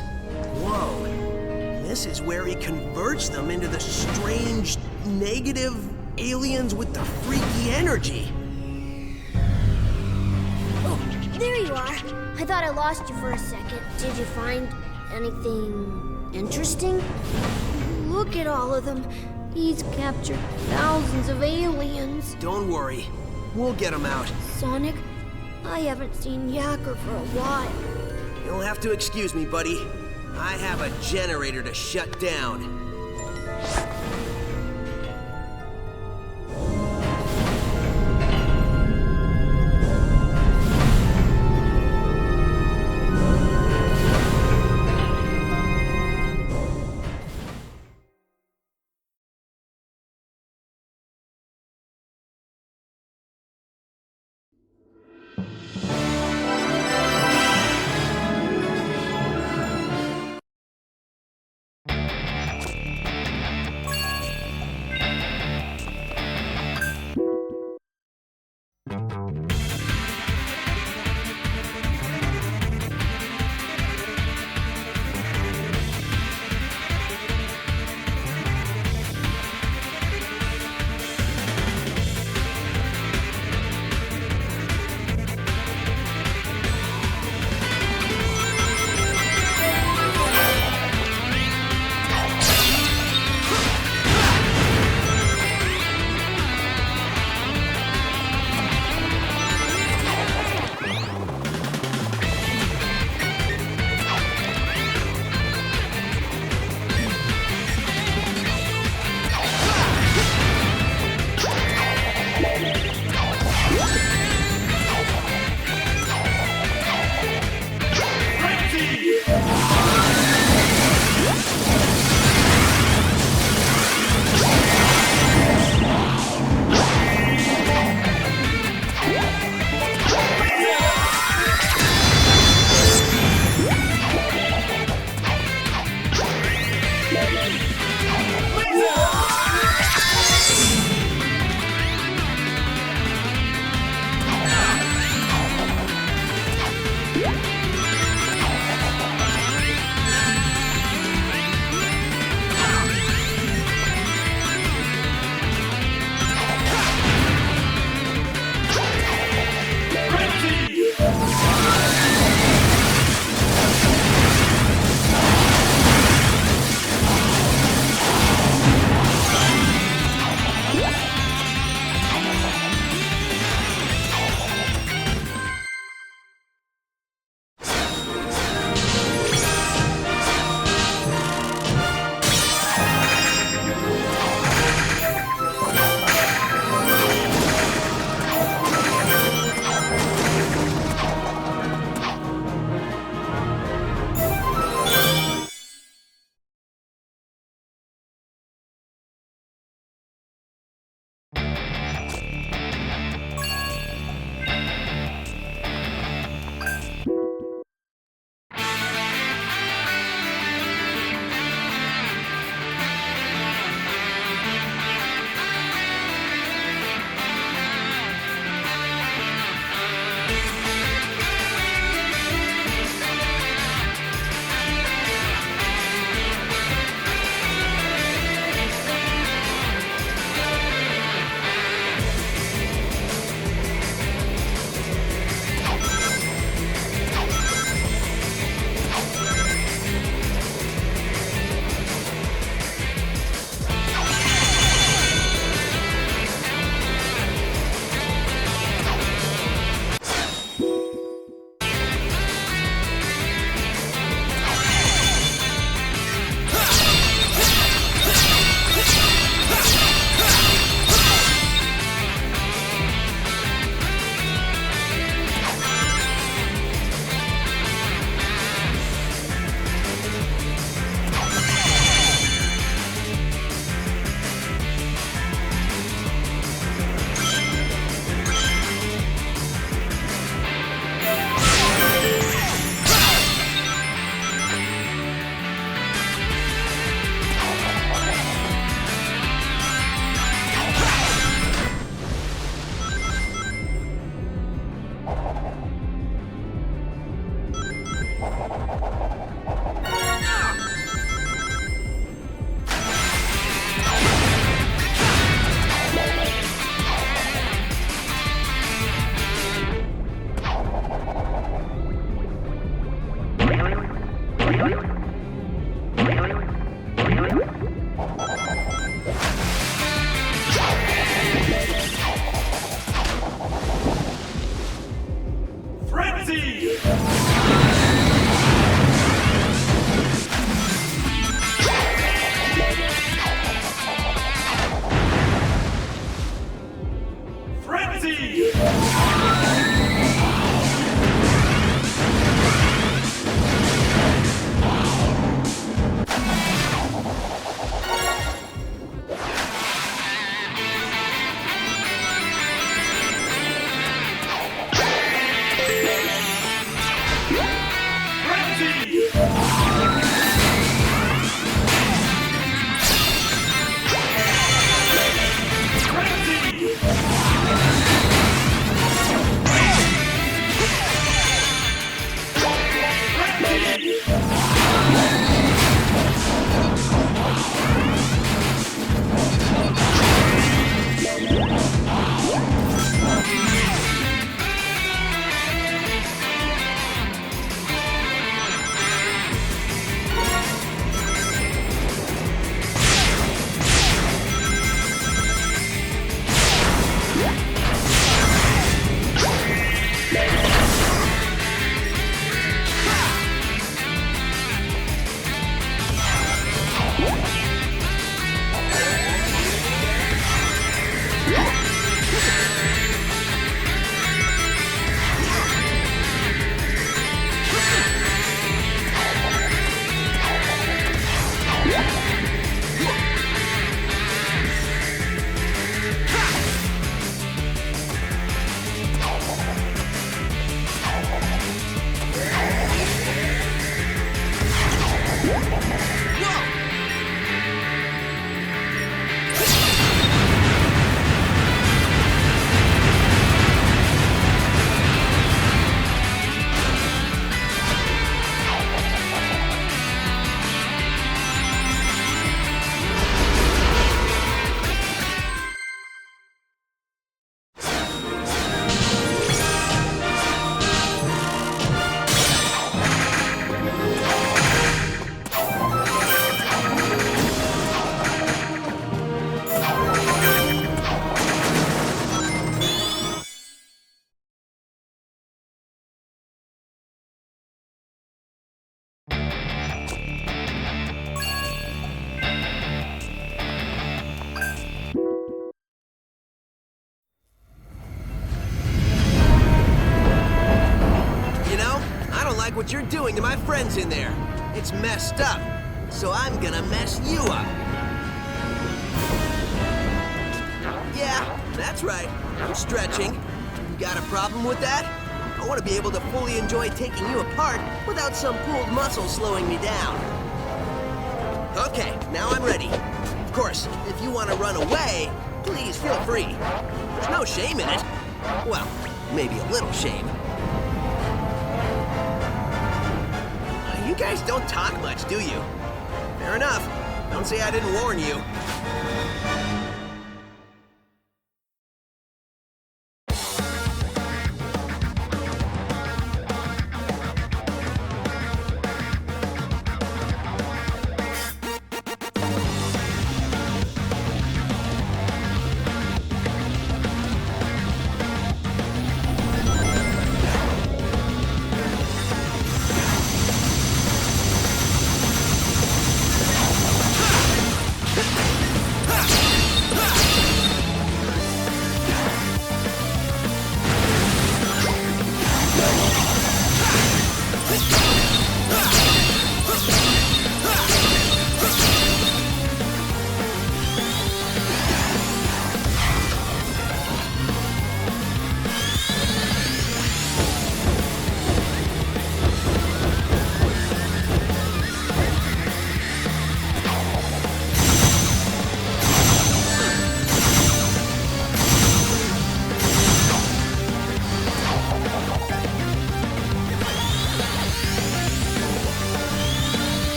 Whoa. This is where he converts them into the strange, negative aliens with the freaky energy. Oh, there you are. I thought I lost you for a second. Did you find anything interesting? Look at all of them. He's captured thousands of aliens. Don't worry. We'll get them out. Sonic, I haven't seen Yacker for a while. You'll have to excuse me, buddy. I have a generator to shut down. what you're doing to my friends in there. It's messed up. So I'm gonna mess you up. Yeah, that's right. I'm stretching. You got a problem with that? I want to be able to fully enjoy taking you apart without some pulled muscle slowing me down. Okay, now I'm ready. Of course, if you want to run away, please feel free. There's no shame in it. Well, maybe a little shame. You guys don't talk much, do you? Fair enough. Don't say I didn't warn you.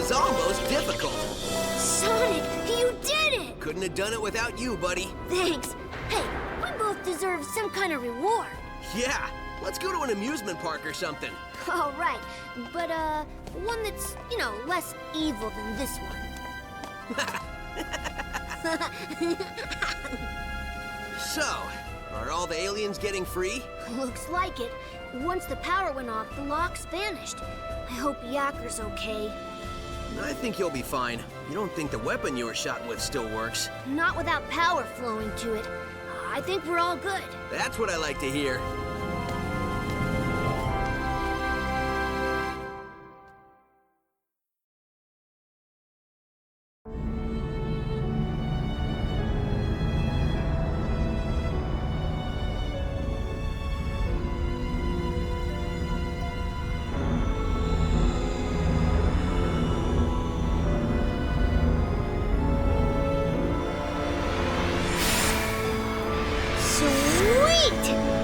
was almost difficult. Sonic, you did it! Couldn't have done it without you, buddy. Thanks. Hey, we both deserve some kind of reward. Yeah, let's go to an amusement park or something. All right, but one that's, you know, less evil than this one. So, are all the aliens getting free? Looks like it. Once the power went off, the locks vanished. I hope Yakker's okay. I think you'll be fine. You don't think the weapon you were shot with still works? Not without power flowing to it. I think we're all good. That's what I like to hear.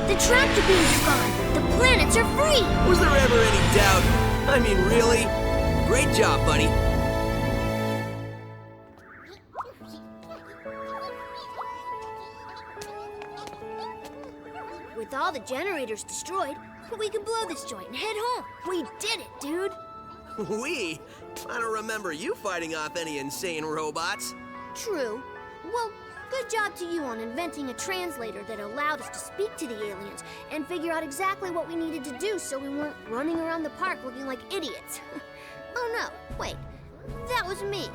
The tractor beams are gone. The planets are free. Was there ever any doubt? I mean, really? Great job, buddy. With all the generators destroyed, we can blow this joint and head home. We did it, dude. We? I don't remember you fighting off any insane robots. True. Well, good job to you on inventing a translator that allowed us to speak to the aliens and figure out exactly what we needed to do so we weren't running around the park looking like idiots. Oh no, wait. That was me.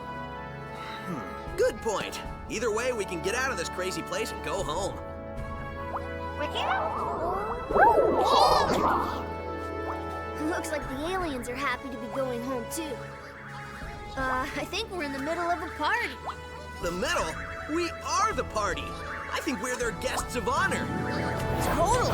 Good point. Either way, we can get out of this crazy place and go home. Looks like the aliens are happy to be going home too. I think we're in the middle of a party. The middle? We are the party. I think we're their guests of honor. Totally.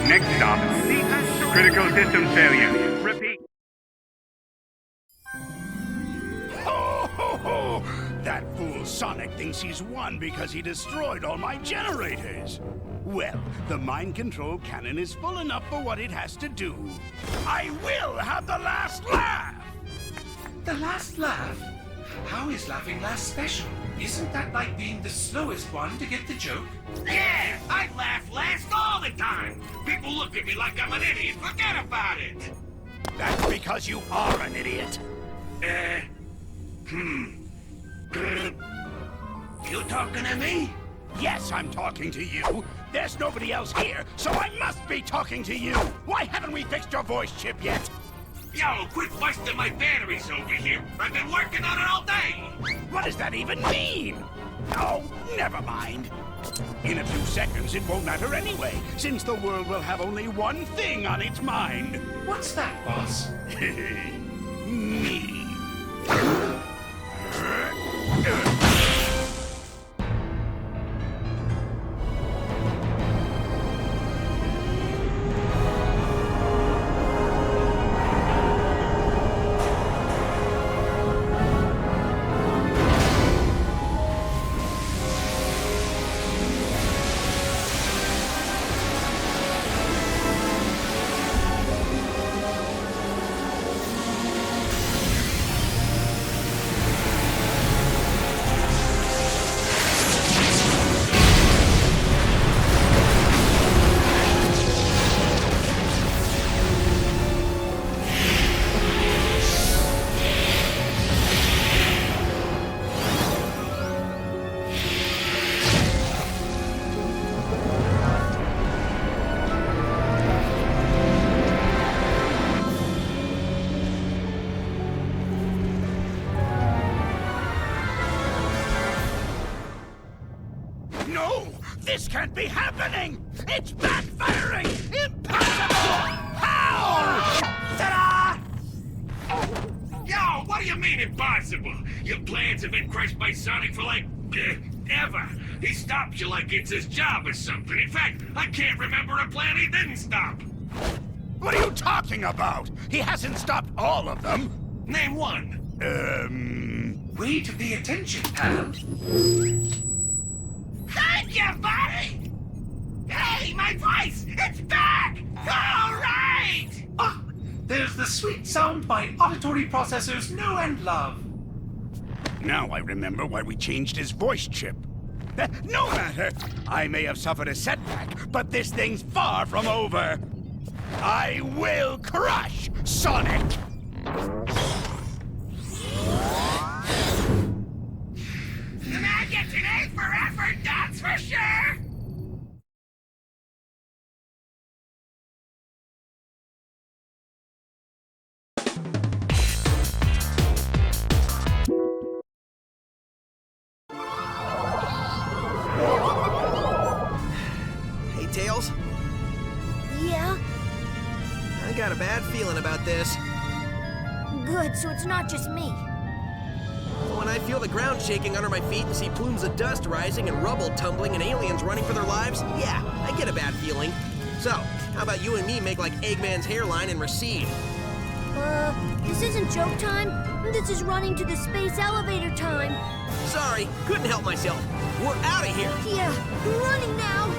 Next stop, critical system failure. Repeat. Ho, ho, ho! That fool Sonic thinks he's won because he destroyed all my generators. Well, the mind control cannon is full enough for what it has to do. I will have the last laugh! The last laugh? How is laughing last special? Isn't that like being the slowest one to get the joke? Yeah, I laugh last all the time. People look at me like I'm an idiot. Forget about it. That's because you are an idiot. You talking to me? Yes, I'm talking to you. There's nobody else here, so I must be talking to you. Why haven't we fixed your voice chip yet? Yo, quit busting my batteries over here. I've been working on it all day. What does that even mean? Oh, never mind. In a few seconds, it won't matter anyway, since the world will have only one thing on its mind. What's that, boss? Me. No! This can't be happening! It's backfiring! Impossible! How? Ta-da! Yo, what do you mean impossible? Your plans have been crushed by Sonic for like, ever. He stops you like it's his job or something. In fact, I can't remember a plan he didn't stop. What are you talking about? He hasn't stopped all of them. Name one. free to pay attention, pal. Thank you, buddy! Hey, my voice! It's back! All right! Ah, there's the sweet sound my auditory processors know and love. Now I remember why we changed his voice chip. No matter! I may have suffered a setback, but this thing's far from over. I will crush Sonic! The man gets an A for effort, that's for sure! Hey, Tails. Yeah? I got a bad feeling about this. Good, so it's not just me. When I feel the ground shaking under my feet and see plumes of dust rising and rubble tumbling and aliens running for their lives, yeah, I get a bad feeling. So, how about you and me make like Eggman's hairline and recede? This isn't joke time. This is running to the space elevator time. Sorry, couldn't help myself. We're out of here. Yeah, we're running now.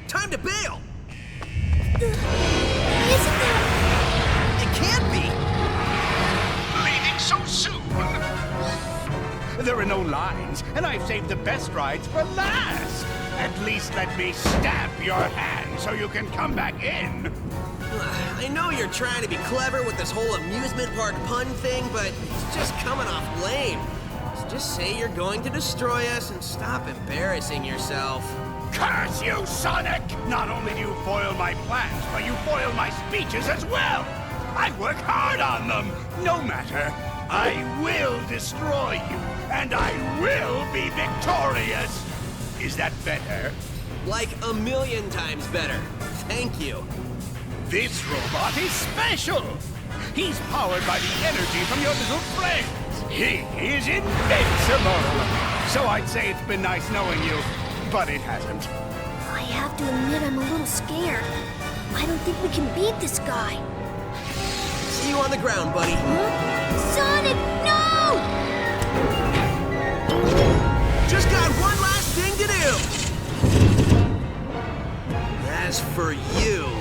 Time to bail! Isn't there? It can't be! Leaving so soon? There are no lines, and I've saved the best rides for last. At least let me stamp your hand so you can come back in. I know you're trying to be clever with this whole amusement park pun thing, but it's just coming off lame. So just say you're going to destroy us and stop embarrassing yourself. Curse you, Sonic! Not only do you foil my plans, but you foil my speeches as well! I work hard on them! No matter, I will destroy you, and I will be victorious! Is that better? Like a million times better. Thank you. This robot is special! He's powered by the energy from your little friends! He is invincible! So I'd say it's been nice knowing you, but it hasn't. I have to admit I'm a little scared. I don't think we can beat this guy. See you on the ground, buddy. Huh? Sonic, no! Just got one last thing to do. As for you...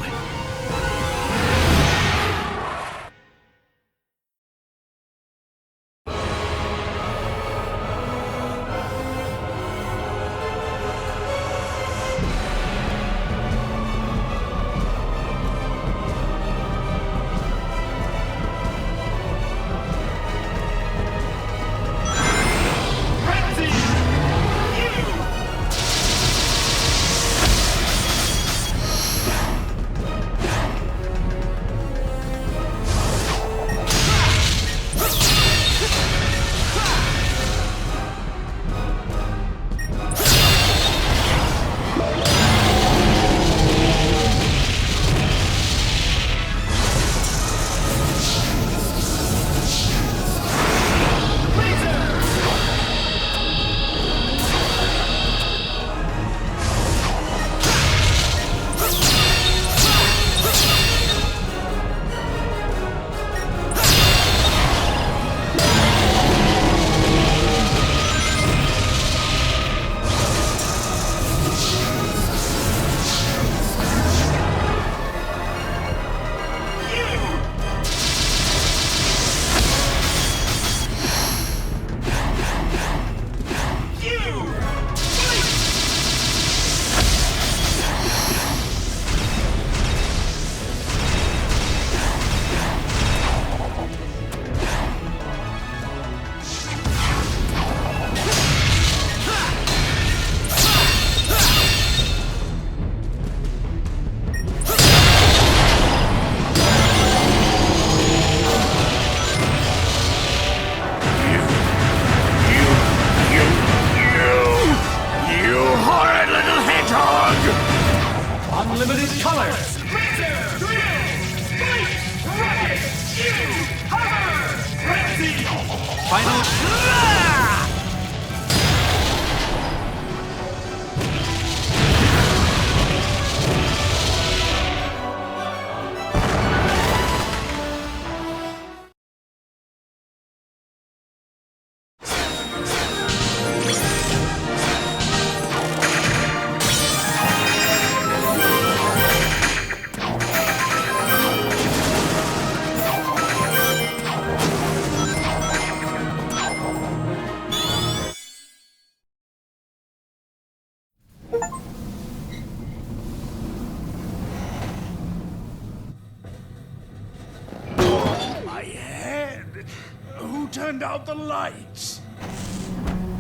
Unlimited colors! Final... Who turned out the lights?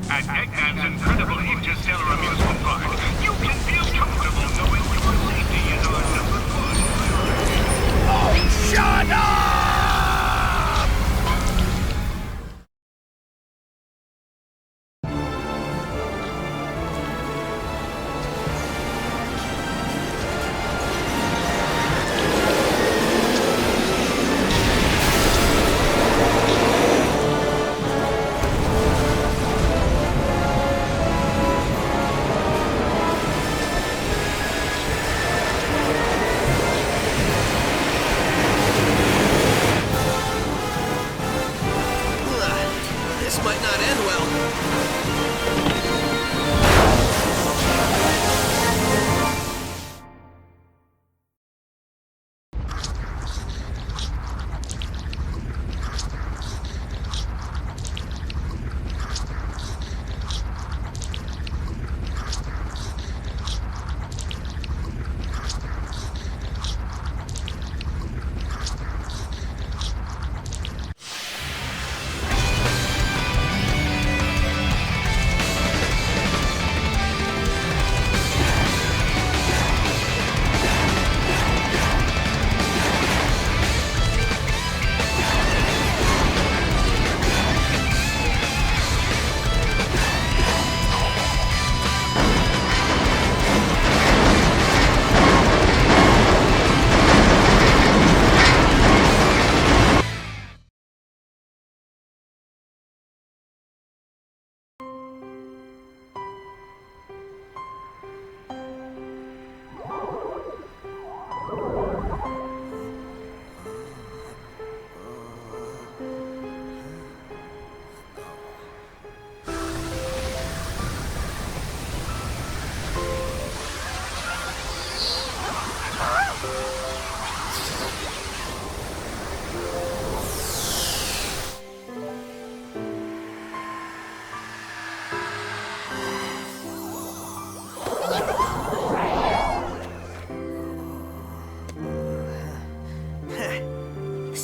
At Eggman's incredible interstellar amusement park, you can feel comfortable knowing your safety is our number one priority. Oh, shut up!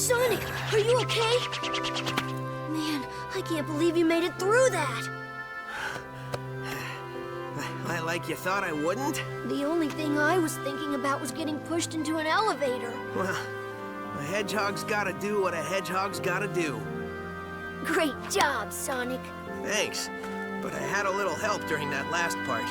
Sonic, are you okay? Man, I can't believe you made it through that. Like you thought I wouldn't? The only thing I was thinking about was getting pushed into an elevator. Well, a hedgehog's gotta do what a hedgehog's gotta do. Great job, Sonic. Thanks, but I had a little help during that last part.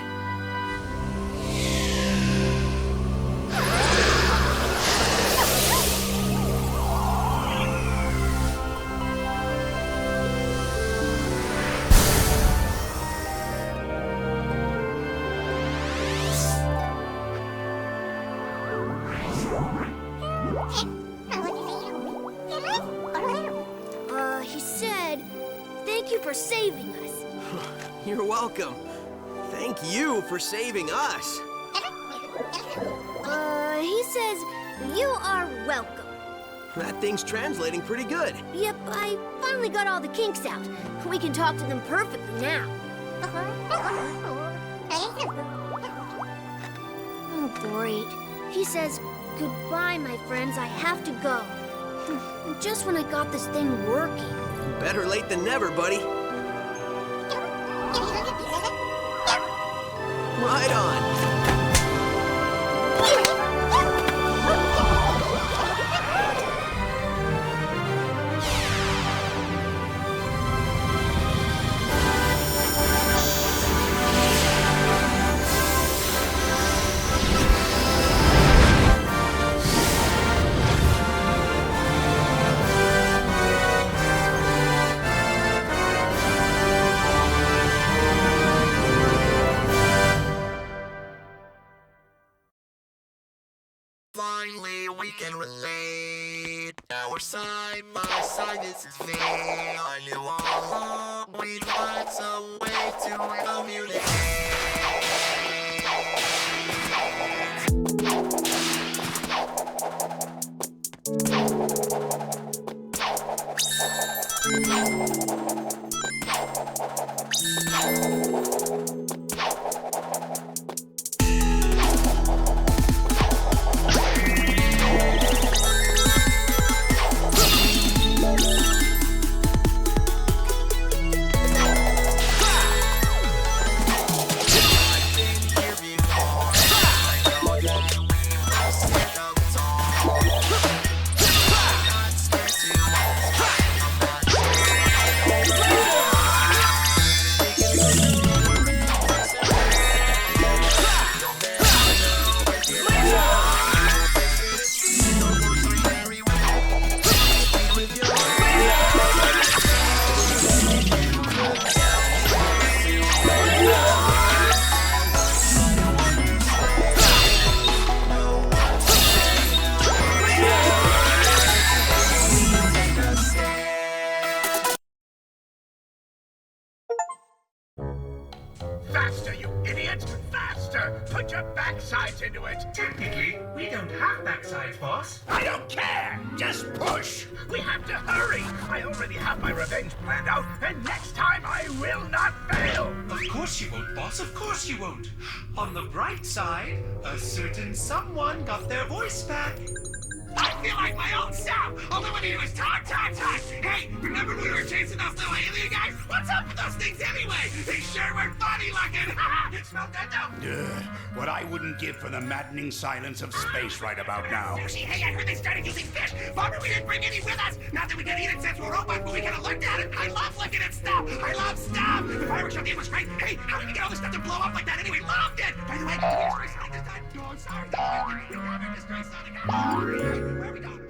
He said, thank you for saving us. You're welcome. Thank you for saving us. He says, you are welcome. That thing's translating pretty good. Yep, I finally got all the kinks out. We can talk to them perfectly now. Oh, great. He says, goodbye, my friends, I have to go. Just when I got this thing working. Better late than never, buddy. Right on. Finally, we can relate. Now we're side by side, this is fate. I knew all along we'd find some way to communicate. Faster, you idiot! Faster! Put your backsides into it! Technically, we don't have backsides, boss. I don't care! Just push! We have to hurry! I already have my revenge planned out, and next time I will not fail! Of course you won't, boss. Of course you won't. On the bright side, a certain someone got their voice back. I feel like my old self! All I want to do is talk! Hey, remember when we were chasing those little alien guys? What's up with those things anyway? They sure were funny looking! Smell good though? What I wouldn't give for the maddening silence of space right about now. Sushi, hey, I heard they started using fish! Bummer we didn't bring any with us! Not that we can eat it since we're robots, but we could have looked at it! I love looking at stuff! I love stuff! The fireworks show game was great! Hey, how did we get all this stuff to blow up like that anyway? Loved it! By the way, did we destroy Sonic this time? No, I'm sorry. You'll never destroy Sonic. Where are we going?